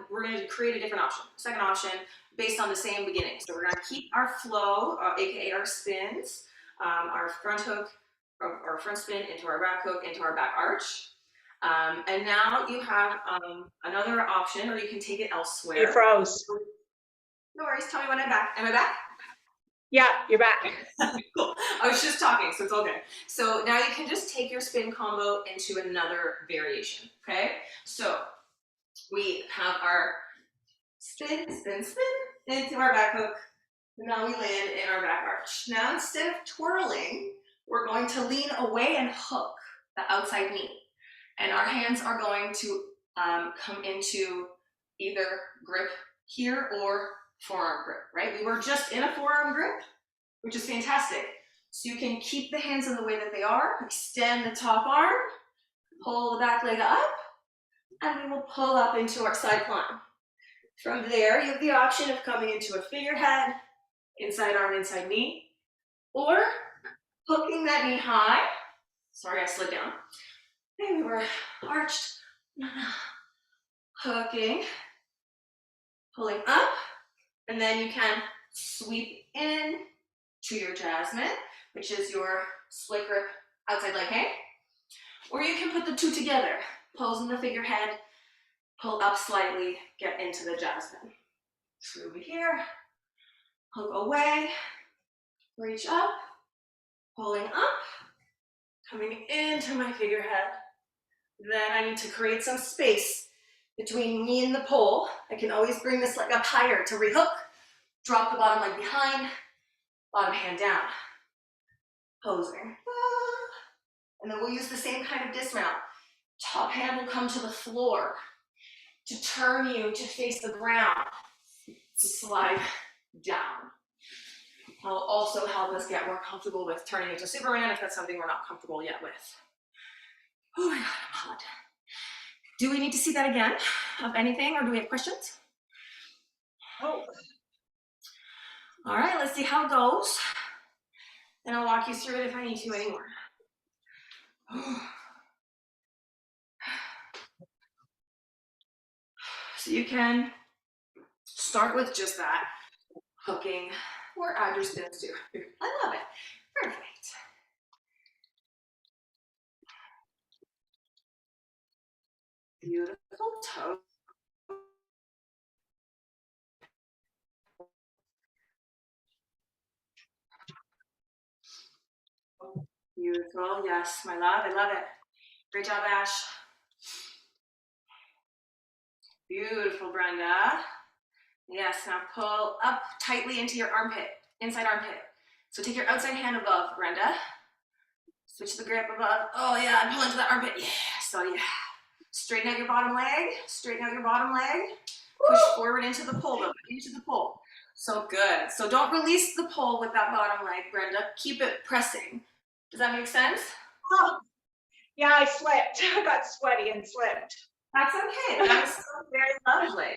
S3: we're going to create a different option. Second option based on the same beginning. So we're going to keep our flow, aka our spins, our front hook, or front spin into our back hook, into our back arch. And now you have another option, or you can take it elsewhere.
S2: You froze.
S3: No worries. Tell me when I'm back. Am I back?
S2: Yeah, you're back.
S3: Cool. I was just talking, so it's all good. So now you can just take your spin combo into another variation, okay? So we have our spin, spin, spin into our back hook. And now we land in our back arch. Now instead of twirling, we're going to lean away and hook the outside knee. And our hands are going to come into either grip here or forearm grip, right? We were just in a forearm grip, which is fantastic. So you can keep the hands in the way that they are, extend the top arm, pull the back leg up, and we will pull up into our side climb. From there, you have the option of coming into a figurehead, inside arm, inside knee, or hooking that knee high. Sorry, I slid down. And we were arched, hooking, pulling up, and then you can sweep in to your Jasmine, which is your split grip outside leg hang. Or you can put the two together, pose in the figurehead, pull up slightly, get into the Jasmine. So over here, hook away, reach up, pulling up, coming into my figurehead. Then I need to create some space between me and the pole. I can always bring this leg up higher to rehook, drop the bottom leg behind, bottom hand down, posing. And then we'll use the same kind of dismount. Top hand will come to the floor to turn you to face the ground, to slide down. That'll also help us get more comfortable with turning into Superman if that's something we're not comfortable yet with. Oh my God, I'm hot. Do we need to see that again of anything, or do we have questions?
S2: Oh.
S3: All right, let's see how it goes. And I'll walk you through it if I need to anymore. So you can start with just that, hooking, or add your spins too. I love it. Perfect. Beautiful toe. Beautiful. Yes, my love. I love it. Great job, Ash. Beautiful, Brenda. Yes, now pull up tightly into your armpit, inside armpit. So take your outside hand above, Brenda. Switch the grip above. Oh yeah, and pull into that armpit. Yeah, so yeah. Straighten out your bottom leg. Straighten out your bottom leg. Push forward into the pull though, into the pull. So good. So don't release the pull with that bottom leg, Brenda. Keep it pressing. Does that make sense?
S2: Oh, yeah, I slipped. I got sweaty and slipped.
S3: That's okay. That is so very lovely.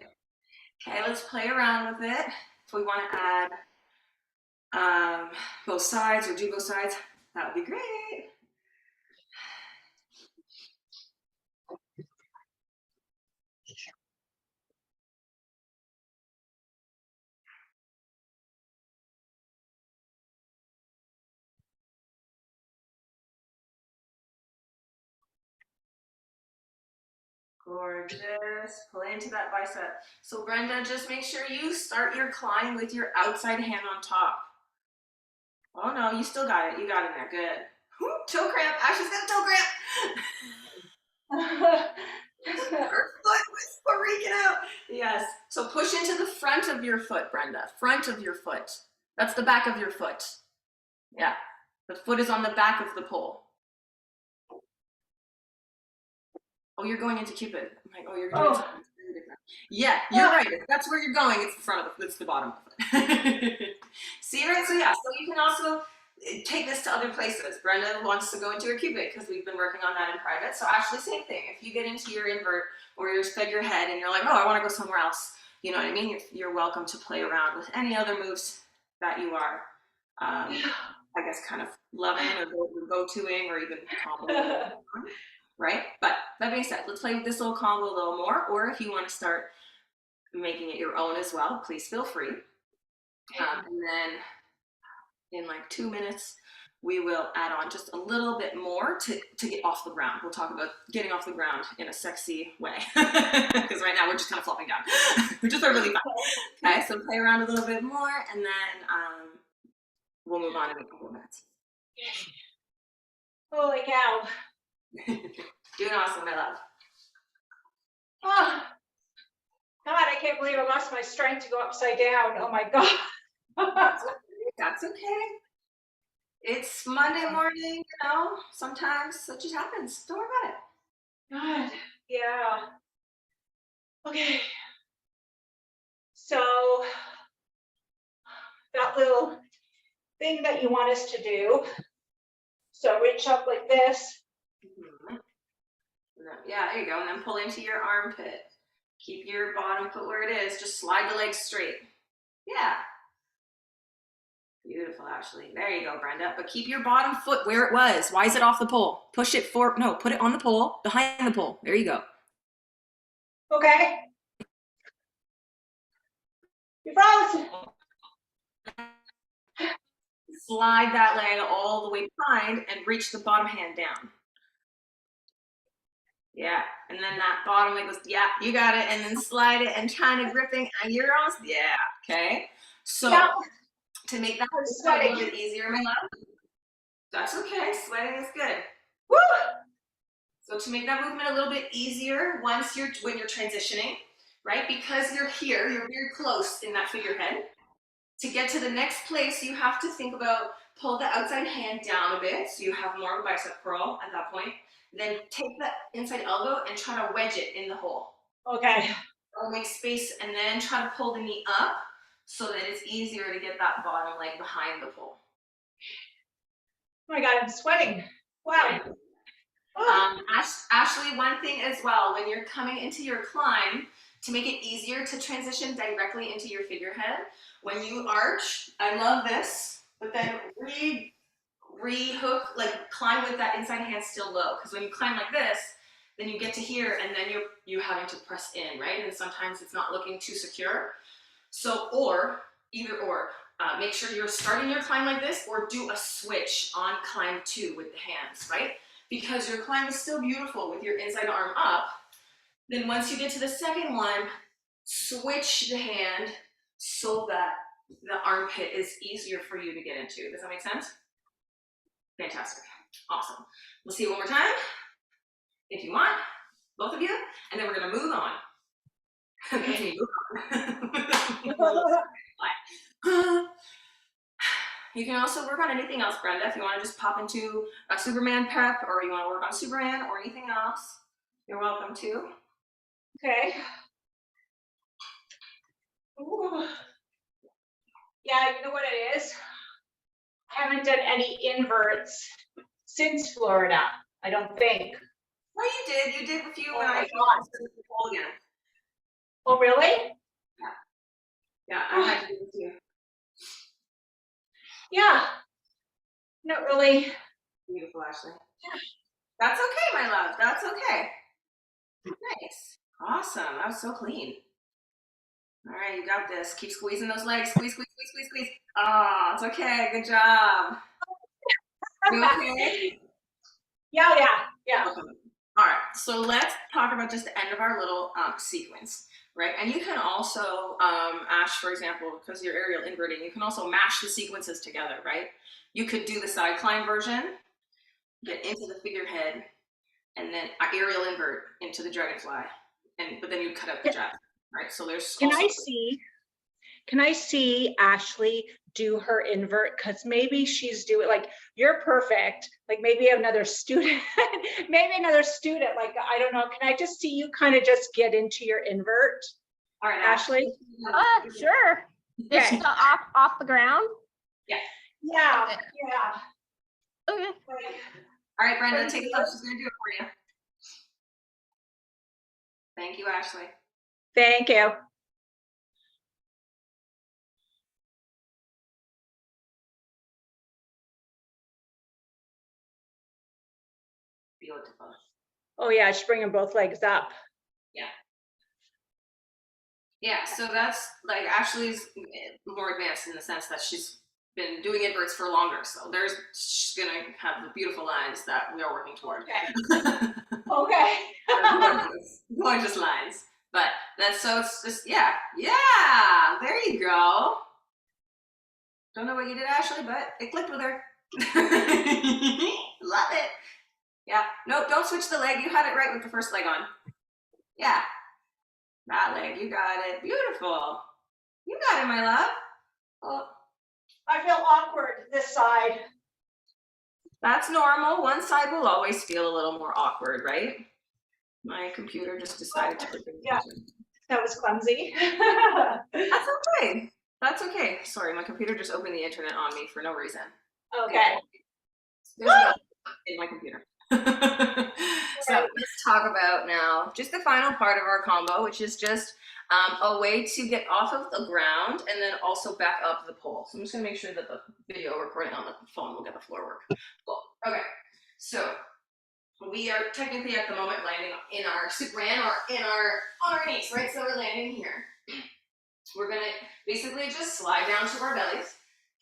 S3: Okay, let's play around with it. If we want to add both sides or do both sides, that would be great. Gorgeous. Pull into that bicep. So Brenda, just make sure you start your climb with your outside hand on top. Oh no, you still got it. You got it in there. Good. Whew, toe cramp. Ashley's got a toe cramp. Her foot was freaking out. Yes. So push into the front of your foot, Brenda. Front of your foot. That's the back of your foot. Yeah. The foot is on the back of the pole. Oh, you're going into Cupid. I'm like, oh, you're doing something really different. Yeah, you're right. If that's where you're going, it's the front of the, it's the bottom of it. See, right? So yeah, so you can also take this to other places. Brenda wants to go into her Cupid because we've been working on that in private. So Ashley, same thing. If you get into your invert or your figurehead and you're like, oh, I want to go somewhere else, you know what I mean? You're welcome to play around with any other moves that you are, I guess, kind of loving or go-toing or even comboing. Right? But that being said, let's play with this little combo a little more, or if you want to start making it your own as well, please feel free. And then in like 2 minutes, we will add on just a little bit more to get off the ground. We'll talk about getting off the ground in a sexy way, because right now we're just kind of flopping down, which is really fun. Okay, so play around a little bit more, and then we'll move on in a couple of minutes.
S2: Holy cow.
S3: Doing awesome, my love.
S2: Oh, God, I can't believe I lost my strength to go upside down. Oh my God.
S3: That's okay. It's Monday morning, you know, sometimes that just happens. Don't worry about it.
S2: God, yeah. Okay. So that little thing that you want us to do. So reach up like this.
S3: Mm-hmm. Yeah, there you go. And then pull into your armpit. Keep your bottom foot where it is. Just slide the legs straight. Yeah. Beautiful, Ashley. There you go, Brenda. But keep your bottom foot where it was. Why is it off the pole? Push it forward. No, put it on the pole, behind the pole. There you go.
S2: Okay. You froze.
S3: Slide that leg all the way behind and reach the bottom hand down. Yeah, and then that bottom leg goes, yeah, you got it, and then slide it and kind of gripping, and you're almost, yeah, okay. So to make that a little bit easier, my love, that's okay, sweating is good.
S2: Woo!
S3: So to make that movement a little bit easier, when you're transitioning, right, because you're here, you're very close in that figurehead. To get to the next place, you have to think about, pull the outside hand down a bit, so you have more of a bicep curl at that point. Then take that inside elbow and try to wedge it in the hole.
S2: Okay.
S3: Or make space and then try to pull the knee up so that it's easier to get that bottom leg behind the pole.
S2: Oh my God, I'm sweating. Wow.
S3: Ashley, one thing as well, when you're coming into your climb, to make it easier to transition directly into your figurehead, when you arch, I love this, but then re-hook, like climb with that inside hand still low. Because when you climb like this, then you get to here and then you're having to press in, right? And sometimes it's not looking too secure. So, either or, make sure you're starting your climb like this or do a switch on climb 2 with the hands, right? Because your climb is still beautiful with your inside arm up. Then once you get to the second one, switch the hand so that the armpit is easier for you to get into. Does that make sense? Fantastic. Awesome. We'll see it one more time, if you want, both of you, and then we're going to move on. That's me. Move You can also work on anything else, Brenda. If you want to just pop into a Superman prep, or you want to work on Superman or anything else, you're welcome to.
S2: Okay. Ooh. Yeah, you know what it is? I haven't done any inverts since Florida, I don't think.
S3: Well, you did. You did a few when
S2: Oh
S3: I
S2: my God.
S3: the poll again.
S2: Oh, really?
S3: Yeah, I had to do it too.
S2: Yeah. Not really.
S3: Beautiful, Ashley. That's okay, my love. That's okay. Nice. Awesome. That was so clean. All right, you got this. Keep squeezing those legs. Squeeze, squeeze, squeeze, squeeze, squeeze. Oh, it's okay. Good job. You okay?
S2: Yeah.
S3: Okay. All right, so let's talk about just the end of our little sequence, right? And you can also, Ash, for example, because you're aerial inverting, you can also mash the sequences together, right? You could do the side climb version, get into the figurehead, and then aerial invert into the dragonfly, but then you cut out the jab, right? So there's
S2: Can
S3: also
S2: I see Ashley do her invert? Because maybe she's doing, like, you're perfect. Like, maybe another student, like, I don't know. Can I just see you kind of just get into your invert?
S3: all right,
S2: Ashley?
S4: Sure. Just
S2: Okay.
S4: off the ground.
S2: Yeah.
S4: Okay.
S3: All right, Brenda, take it up. She's gonna do it for you. Thank you, Ashley.
S2: Thank you.
S3: Beautiful.
S2: Oh yeah, she's bringing both legs up.
S3: Yeah, so that's like Ashley's more advanced in the sense that she's been doing inverts for longer. So she's gonna have the beautiful lines that we are working toward.
S2: Okay. Okay.
S3: Gorgeous lines. But that's so it's just yeah, there you go. Don't know what you did, Ashley, but it clicked with her. Love it. Yeah. Nope, don't switch the leg. You had it right with the first leg on. Yeah. That leg, you got it. Beautiful. You got it, my love. Oh,
S2: I feel awkward this side.
S3: that's normal. One side will always feel a little more awkward, right? My computer just decided to click.
S2: Yeah. That was clumsy.
S3: That's okay. That's okay. Sorry, my computer just opened the internet on me for no reason.
S2: Okay.
S3: There's no in my computer. So let's talk about now just the final part of our combo, which is just a way to get off of the ground and then also back up the pole. So I'm just gonna make sure that the video recording on the phone will get the floor work. Cool. Okay, so we are technically at the moment landing in our Superman or on our knees, right? So we're landing here. We're gonna basically just slide down to our bellies,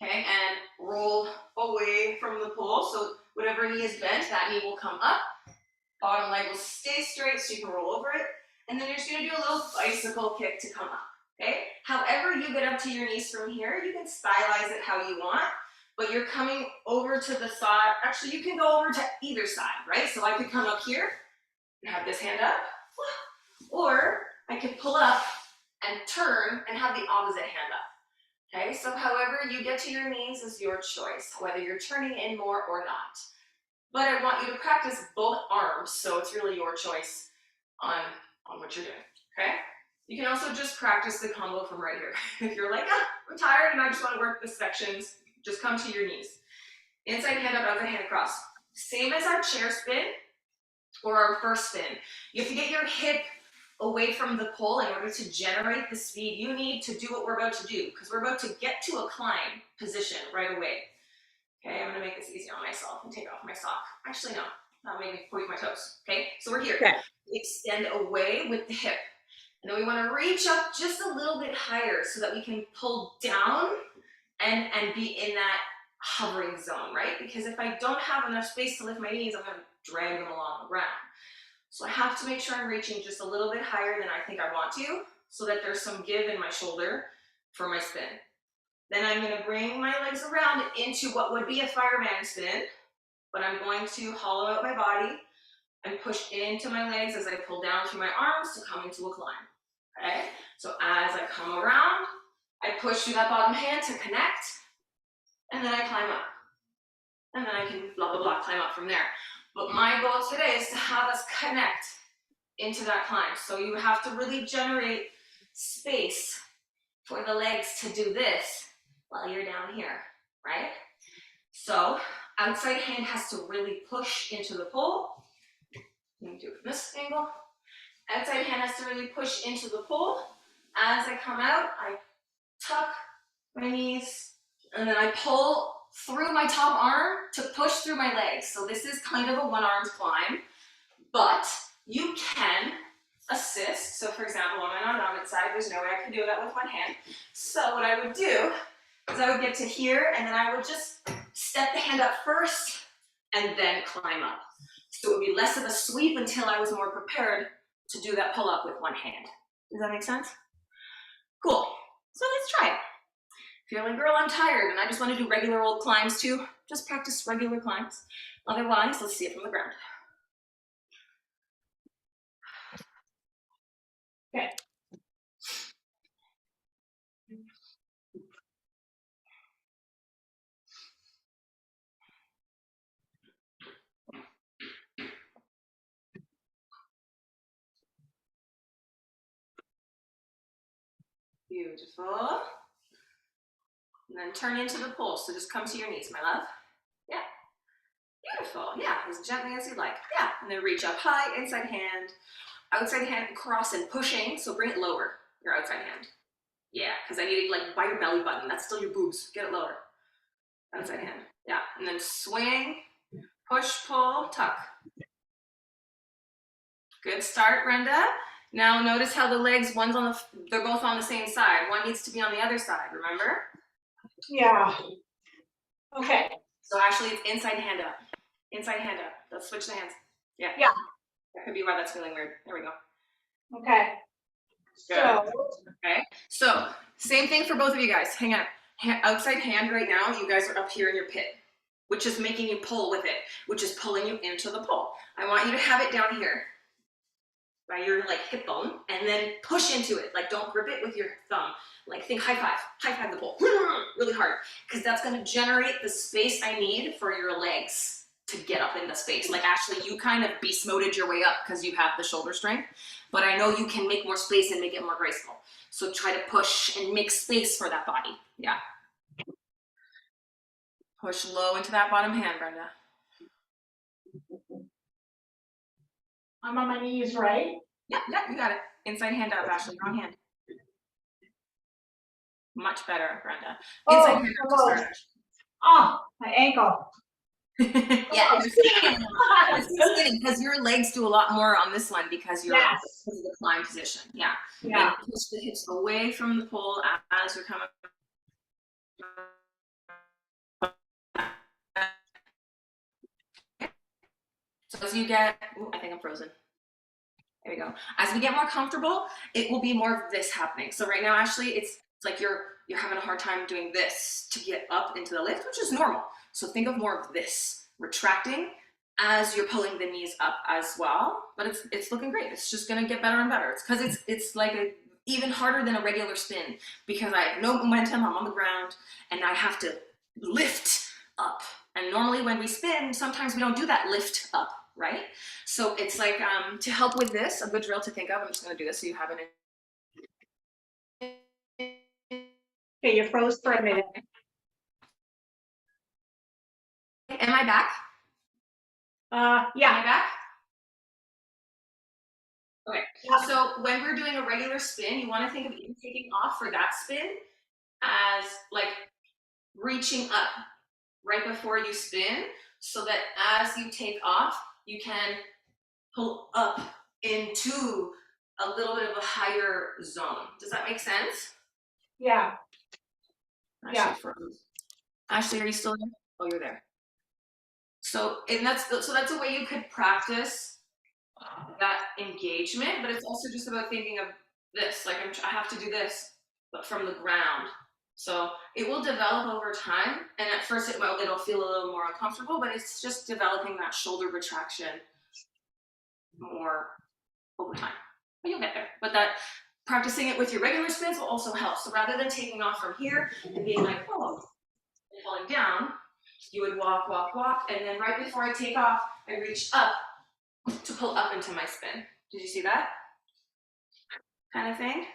S3: okay, and roll away from the pole. So whatever knee is bent, that knee will come up. Bottom leg will stay straight so you can roll over it. And then you're just gonna do a little bicycle kick to come up, okay? However you get up to your knees from here, you can stylize it how you want, but you're coming over to the side. Actually, you can go over to either side, right? So I could come up here and have this hand up, or I could pull up and turn and have the opposite hand up, okay? So however you get to your knees is your choice, whether you're turning in more or not. But I want you to practice both arms, so it's really your choice on what you're doing, okay? You can also just practice the combo from right here. If you're like, I'm tired and I just want to work the sections, just come to your knees. Inside hand up, outside hand across. Same as our chair spin or our first spin. You have to get your hip away from the pole in order to generate the speed you need to do what we're about to do, because we're about to get to a climb position right away. Okay, I'm gonna make this easy on myself and take off my sock. Actually, no, that'll make me point my toes. Okay, so we're here.
S2: Okay.
S3: Extend away with the hip. And then we wanna reach up just a little bit higher so that we can pull down and be in that hovering zone, right? Because if I don't have enough space to lift my knees, I'm gonna drag them along the ground. So I have to make sure I'm reaching just a little bit higher than I think I want to, so that there's some give in my shoulder for my spin. Then I'm gonna bring my legs around into what would be a fireman spin, but I'm going to hollow out my body and push into my legs as I pull down through my arms to come into a climb. Okay, so as I come around, I push through that bottom hand to connect, and then I climb up. And then I can blah, blah, blah, climb up from there. But my goal today is to have us connect into that climb. So you have to really generate space for the legs to do this while you're down here, right? So outside hand has to really push into the pole. Let me do it from this angle. Outside hand has to really push into the pole. As I come out, I tuck my knees, and then I pull through my top arm to push through my legs. So this is kind of a one-armed climb, but you can assist. So for example, on my non-dominant side, there's no way I can do that with one hand. So what I would do is I would get to here, and then I would just step the hand up first, and then climb up. So it would be less of a sweep until I was more prepared to do that pull-up with one hand. Does that make sense? Cool. So let's try it. If you're like, girl, I'm tired and I just want to do regular old climbs too, just practice regular climbs. Otherwise, let's see it from the ground.
S2: Okay.
S3: Beautiful. And then turn into the pole. So just come to your knees, my love. Yeah. Beautiful. Yeah, as gently as you like. Yeah. And then reach up high, inside hand, outside hand, cross and pushing. So bring it lower, your outside hand. Yeah, because I need it like by your belly button. That's still your boobs. Get it lower. Outside hand. Yeah. And then swing, push, pull, tuck. Good start, Brenda. Now notice how the legs, they're both on the same side. One needs to be on the other side, remember?
S2: Yeah. Okay.
S3: So actually it's inside hand up. Inside hand up. Let's switch the hands. Yeah.
S2: Yeah.
S3: That could be why that's feeling weird. There we go.
S2: Okay.
S3: Good.
S2: So.
S3: Okay. So same thing for both of you guys. Hang on. Outside hand right now, you guys are up here in your pit, which is making you pull with it, which is pulling you into the pole. I want you to have it down here by your like hip bone, and then push into it. Like don't grip it with your thumb. Like think high five the pole really hard, because that's going to generate the space I need for your legs to get up in the space. Like actually you kind of beast moded your way up because you have the shoulder strength, but I know you can make more space and make it more graceful. So try to push and make space for that body. Yeah. Push low into that bottom hand, Brenda.
S2: I'm on my knees, right?
S3: Yeah, you got it. Inside hand up, Ashley, wrong hand. Much better, Brenda. Inside hand up to start.
S2: Oh, my ankle.
S3: Yeah, because your legs do a lot more on this one because you're in the climb position. Yeah.
S2: Yeah.
S3: And push the hips away from the pole as you're coming. So as you get, I think I'm frozen. There we go. As we get more comfortable, it will be more of this happening. So right now, Ashley, it's like you're having a hard time doing this to get up into the lift, which is normal. So think of more of this, retracting as you're pulling the knees up as well. But it's looking great. It's just gonna get better and better. It's because it's like even harder than a regular spin because I have no momentum, I'm on the ground, and I have to lift up. And normally when we spin, sometimes we don't do that lift up, right? So it's like, to help with this, a good drill to think of, I'm just gonna do this so you have it.
S2: Okay, you froze for a minute.
S3: Am I back?
S2: Yeah.
S3: Am I back? Okay,
S2: Yeah.
S3: so when we're doing a regular spin, you wanna think of even taking off for that spin as like reaching up right before you spin, so that as you take off, you can pull up into a little bit of a higher zone. Does that make sense?
S2: Yeah.
S3: Ashley froze. Ashley, are you still there? Oh, you're there. So that's a way you could practice that engagement, but it's also just about thinking of this. Like I have to do this, but from the ground. So it will develop over time, and at first it'll feel a little more uncomfortable, but it's just developing that shoulder retraction more over time. But you'll get there. But
S1: Practicing it with your regular spins will also help. So rather than taking off from here and being like, oh, and falling down, you would walk, walk, walk, and then right before I take off, I reach up to pull up into my spin. Did you see that? Kind of thing?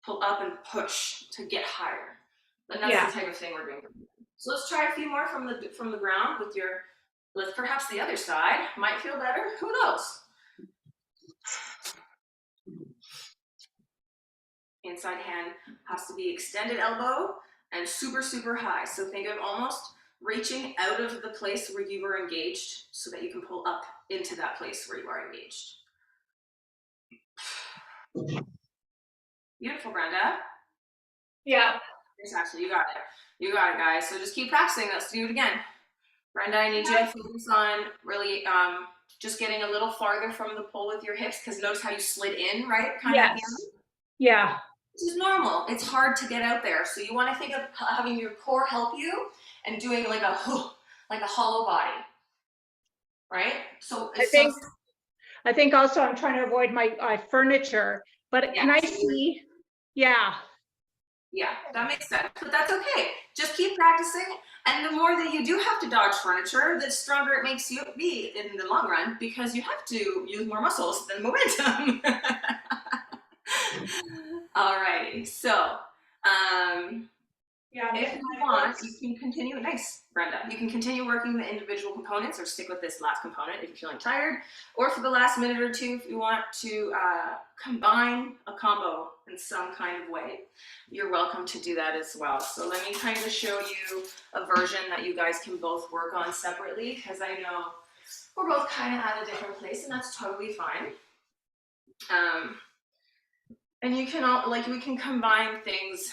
S1: Pull up and push to get higher. And that's the type of thing we're doing. So let's try a few more from the ground with perhaps the other side. Might feel better, who knows? Inside hand has to be extended elbow and super, super high. So think of almost reaching out of the place where you were engaged so that you can pull up into that place where you are engaged. Beautiful, Brenda.
S2: Yeah.
S1: Exactly, you got it. You got it, guys. So just keep practicing. Let's do it again. Brenda, I need you to focus on really just getting a little farther from the pole with your hips, because notice how you slid in, right? Kind of at the end.
S2: Yeah.
S1: This is normal. It's hard to get out there. So you want to think of having your core help you and doing like a hollow body, right? So
S2: I think also I'm trying to avoid my furniture, but can I see? Yeah.
S1: Yeah, that makes sense, but that's okay. Just keep practicing, and the more that you do have to dodge furniture, the stronger it makes you be in the long run, because you have to use more muscles than momentum. Alrighty, so if you want, you can continue. Nice, Brenda. You can continue working the individual components, or stick with this last component if you're feeling tired, or for the last minute or two, if you want to combine a combo in some kind of way, you're welcome to do that as well. So let me kind of show you a version that you guys can both work on separately, because I know we're both kind of at a different place, and that's totally fine. And you can all, we can combine things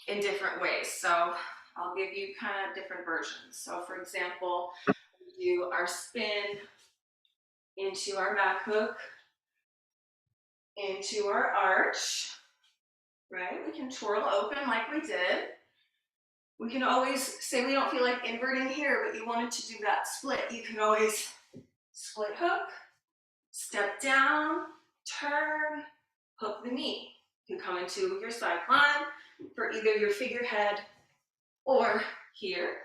S1: in different ways. So I'll give you kind of different versions. So for example, we do our spin into our back hook, into our arch, right? We can twirl open like we did. We can always say we don't feel like inverting here, but you wanted to do that split. You can always split hook, step down, turn, hook the knee. You come into your side climb for either your figurehead or here.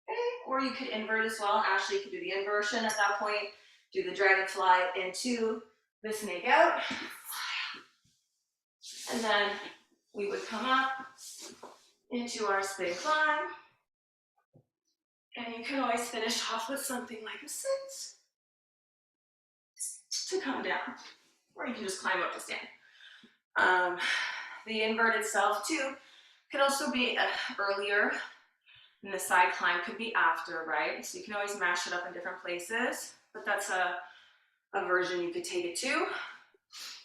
S1: Okay. Or you could invert as well. Ashley could do the inversion at that point, do the dragonfly into the snake out. And then we would come up into our spin climb. And you can always finish off with something like a sit to come down. Or you can just climb up to stand. The invert itself too could also be earlier, and the side climb could be after, right? So you can always mash it up in different places, but that's a version you could take it to.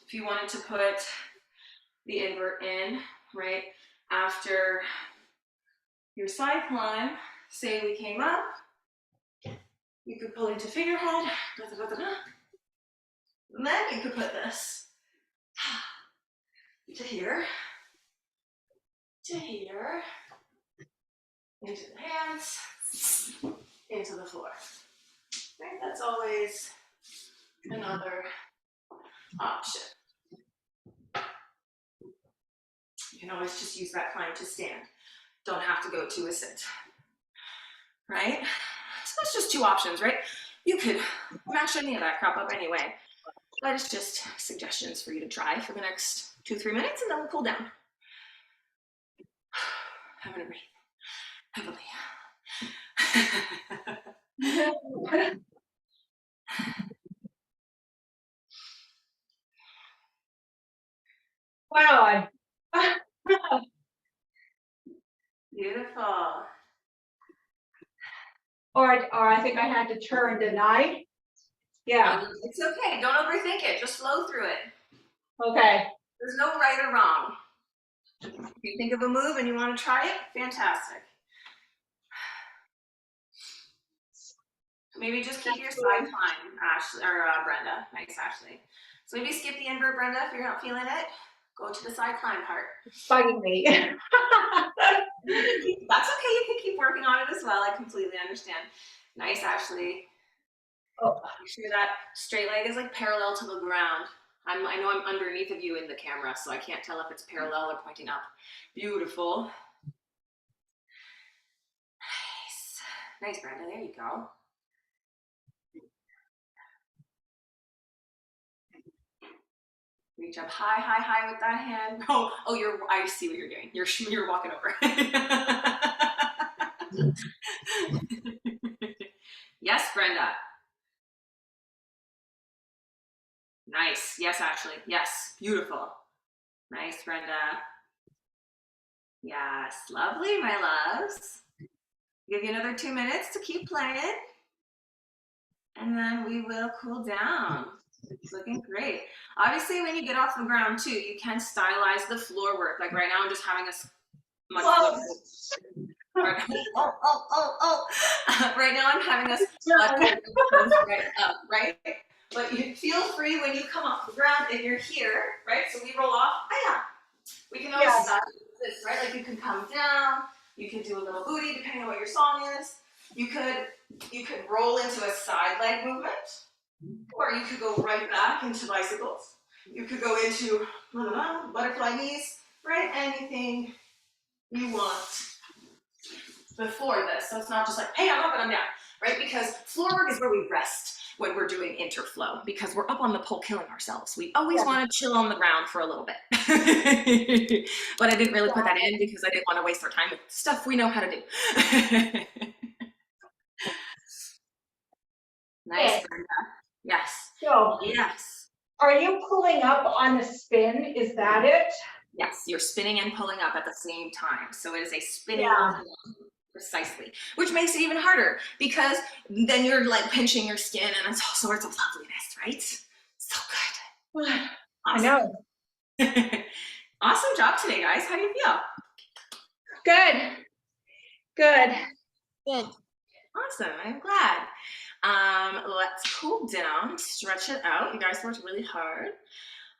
S1: If you wanted to put the invert in, right, after your side climb, say we came up, you could pull into figurehead, and then you could put this to here, to here, into the hands, into the floor. Right? That's always another option. You can always just use that climb to stand. Don't have to go to a sit. Right? So that's just two options, right? You could mash any of that crap up anyway. But it's just suggestions for you to try for the next 2-3 minutes, and then we'll cool down. I'm gonna breathe heavily.
S2: Wow.
S1: Beautiful.
S2: Or I think I had to turn, didn't I? Yeah.
S1: It's okay. Don't overthink it. Just flow through it.
S2: Okay.
S1: There's no right or wrong. If you think of a move and you want to try it, fantastic. Maybe just keep your side climb, Ashley, or Brenda. Nice, Ashley. So maybe skip the invert, Brenda, if you're not feeling it. Go to the side climb part.
S2: It's bugging me.
S1: That's okay. You can keep working on it as well. I completely understand. Nice, Ashley.
S2: Oh.
S1: Make sure that straight leg is like parallel to the ground. I know I'm underneath of you in the camera, so I can't tell if it's parallel or pointing up. Beautiful. Nice. Nice, Brenda. There you go. Reach up high, high, high with that hand. Oh, I see what you're doing. You're walking over. Yes, Brenda. Nice. Yes, Ashley. Yes. Beautiful. Nice, Brenda. Yes. Lovely, my loves. Give you another 2 minutes to keep playing. And then we will cool down. It's looking great. Obviously, when you get off the ground too, you can stylize the floor work. Like right now, I'm just having us much floor. Right now, I'm having us right up, right? But you feel free when you come off the ground and you're here, right? So we roll off. Yeah. We can always start this, right? Like you can come down. You can do a little booty depending on what your song is. You could roll into a side leg movement, or you could go right back into bicycles. You could go into butterfly knees, right? Anything you want before this. So it's not just like, hey, I'm up and I'm down, right? Because floor work is where we rest when we're doing interflow, because we're up on the pole killing ourselves. We always want to chill on the ground for a little bit. But I didn't really put that in because I didn't want to waste our time with stuff we know how to do. Nice, Brenda. Yes.
S2: So,
S1: yes.
S2: Are you pulling up on the spin? Is that it?
S1: Yes, you're spinning and pulling up at the same time. So it is a spinning precisely, which makes it even harder because then you're like pinching your skin and it's all sorts of loveliness, right? So good.
S2: Awesome.
S1: I know. Awesome job today, guys. How do you feel?
S2: Good. Good.
S4: Good.
S1: Awesome. I'm glad. Let's cool down, stretch it out. You guys worked really hard.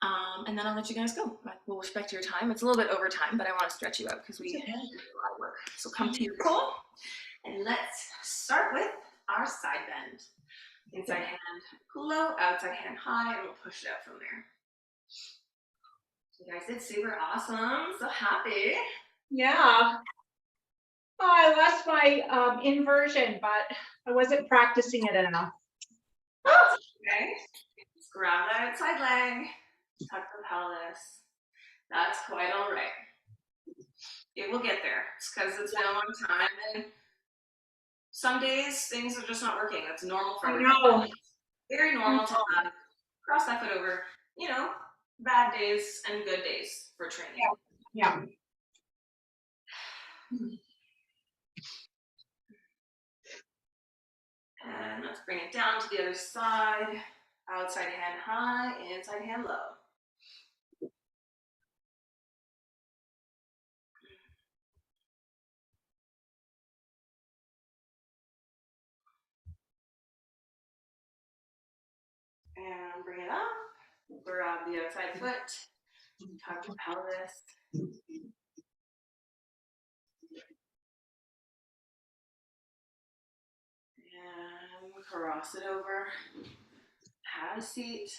S1: And then I'll let you guys go. We'll respect your time. It's a little bit over time, but I want to stretch you out because we did a lot of work. So come to your pull, and let's start with our side bend. Inside hand low, outside hand high, and we'll push it out from there. You guys did super awesome. So happy.
S2: Yeah. Oh, I lost my inversion, but I wasn't practicing it enough.
S1: Okay. Let's grab that outside leg, tuck the pelvis. That's quite all right. It will get there. It's because it's been a long time, and some days things are just not working. That's normal for everyone. Very normal to have cross that foot over, you know, bad days and good days for training.
S2: Yeah.
S1: And let's bring it down to the other side. Outside hand high, inside hand low. And bring it up. Grab the outside foot. Tuck the pelvis. And cross it over. Have a seat.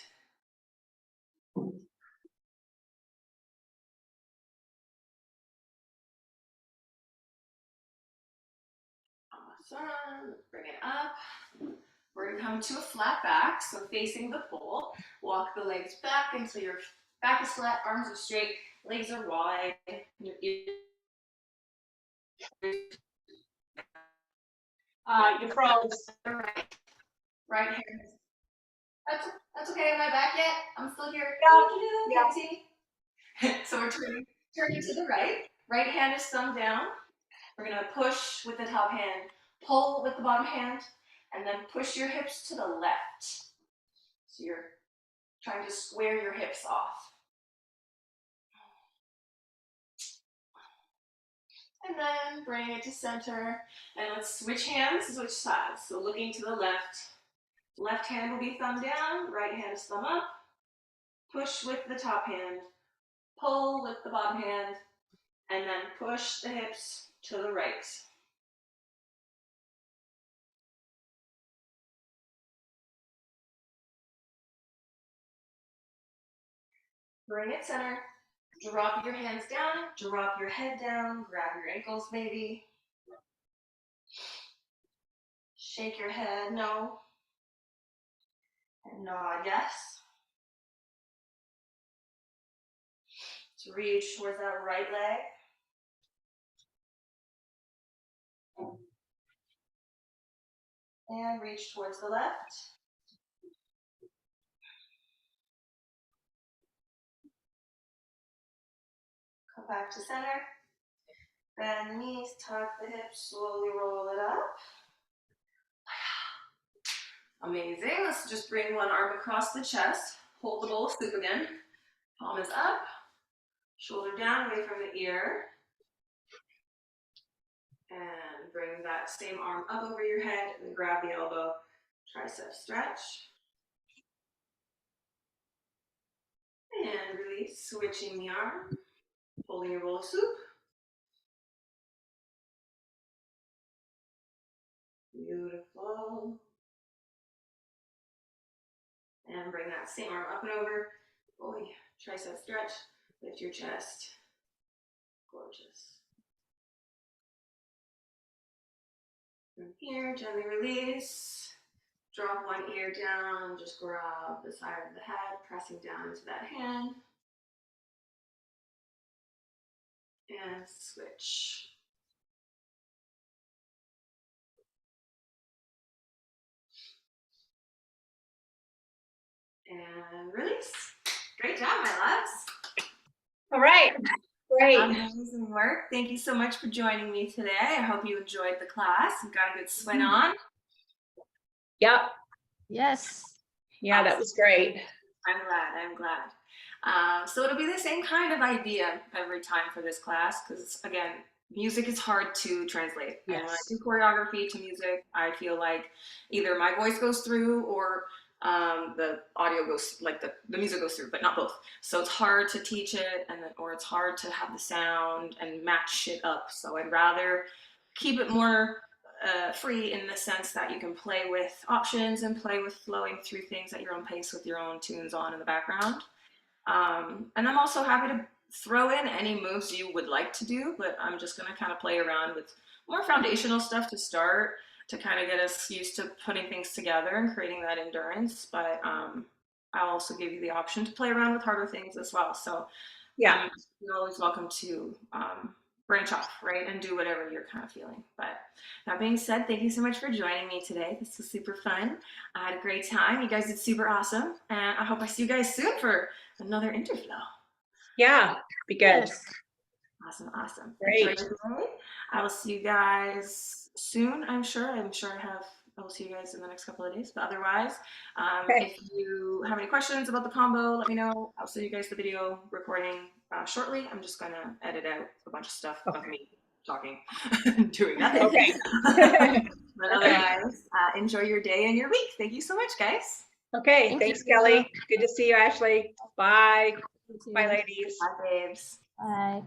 S1: Awesome. Bring it up. We're going to come to a flat back, so facing the pole. Walk the legs back until your back is flat, arms are straight, legs are wide.
S2: You froze.
S1: Right hand. That's okay. Am I back yet? I'm still here.
S2: Yeah.
S1: So we're turning to the right. Right hand is thumb down. We're going to push with the top hand, pull with the bottom hand, and then push your hips to the left. So you're trying to square your hips off. And then bring it to center. And let's switch hands, switch sides. So looking to the left. Left hand will be thumb down, right hand is thumb up. Push with the top hand, pull with the bottom hand, and then push the hips to the right. Bring it center. Drop your hands down. Drop your head down. Grab your ankles, maybe. Shake your head, no. And nod, yes. So reach towards that right leg. And reach towards the left. Come back to center. Bend the knees, tuck the hips, slowly roll it up. Amazing. Let's just bring one arm across the chest. Hold the bowl of soup again. Palm is up. Shoulder down, away from the ear. And bring that same arm up over your head and grab the elbow. Tricep stretch. And release, switching the arm. Holding your bowl of soup. Beautiful. And bring that same arm up and over. Boy, tricep stretch. Lift your chest. Gorgeous. From here, gently release. Drop one ear down. Just grab the side of the head, pressing down into that hand. And switch. And release. Great job, my loves.
S2: All right. Great.
S1: Amazing work. Thank you so much for joining me today. I hope you enjoyed the class and got a good sweat on.
S2: Yep.
S4: Yes.
S2: Yeah, that was great.
S1: I'm glad. So it'll be the same kind of idea every time for this class because, again, music is hard to translate.
S2: Yes.
S1: And when I do choreography to music, I feel like either my voice goes through or the audio goes, like the music goes through, but not both. So it's hard to teach it, or it's hard to have the sound and match it up. So I'd rather keep it more free in the sense that you can play with options and play with flowing through things at your own pace with your own tunes on in the background. And I'm also happy to throw in any moves you would like to do, but I'm just going to kind of play around with more foundational stuff to start, to kind of get us used to putting things together and creating that endurance. But I'll also give you the option to play around with harder things as well. So
S2: Yeah.
S1: you're always welcome to branch off, right, and do whatever you're kind of feeling. But that being said, thank you so much for joining me today. This was super fun. I had a great time. You guys did super awesome. And I hope I see you guys soon for another Interflow.
S2: Yeah. Be good.
S4: Yes.
S1: Awesome.
S2: Great.
S1: Enjoy your day. I will see you guys soon, I'm sure. I will see you guys in the next couple of days. But otherwise,
S2: Okay.
S1: if you have any questions about the combo, let me know. I'll send you guys the video recording shortly. I'm just going to edit out a bunch of stuff of me talking, doing nothing.
S2: Okay.
S1: But otherwise, enjoy your day and your week. Thank you so much, guys.
S2: Okay.
S4: Thank
S2: Thanks,
S4: you.
S2: Kelly. Good to see you, Ashley. Bye.
S4: You too.
S2: Bye, ladies.
S1: Bye, babes.
S4: Bye.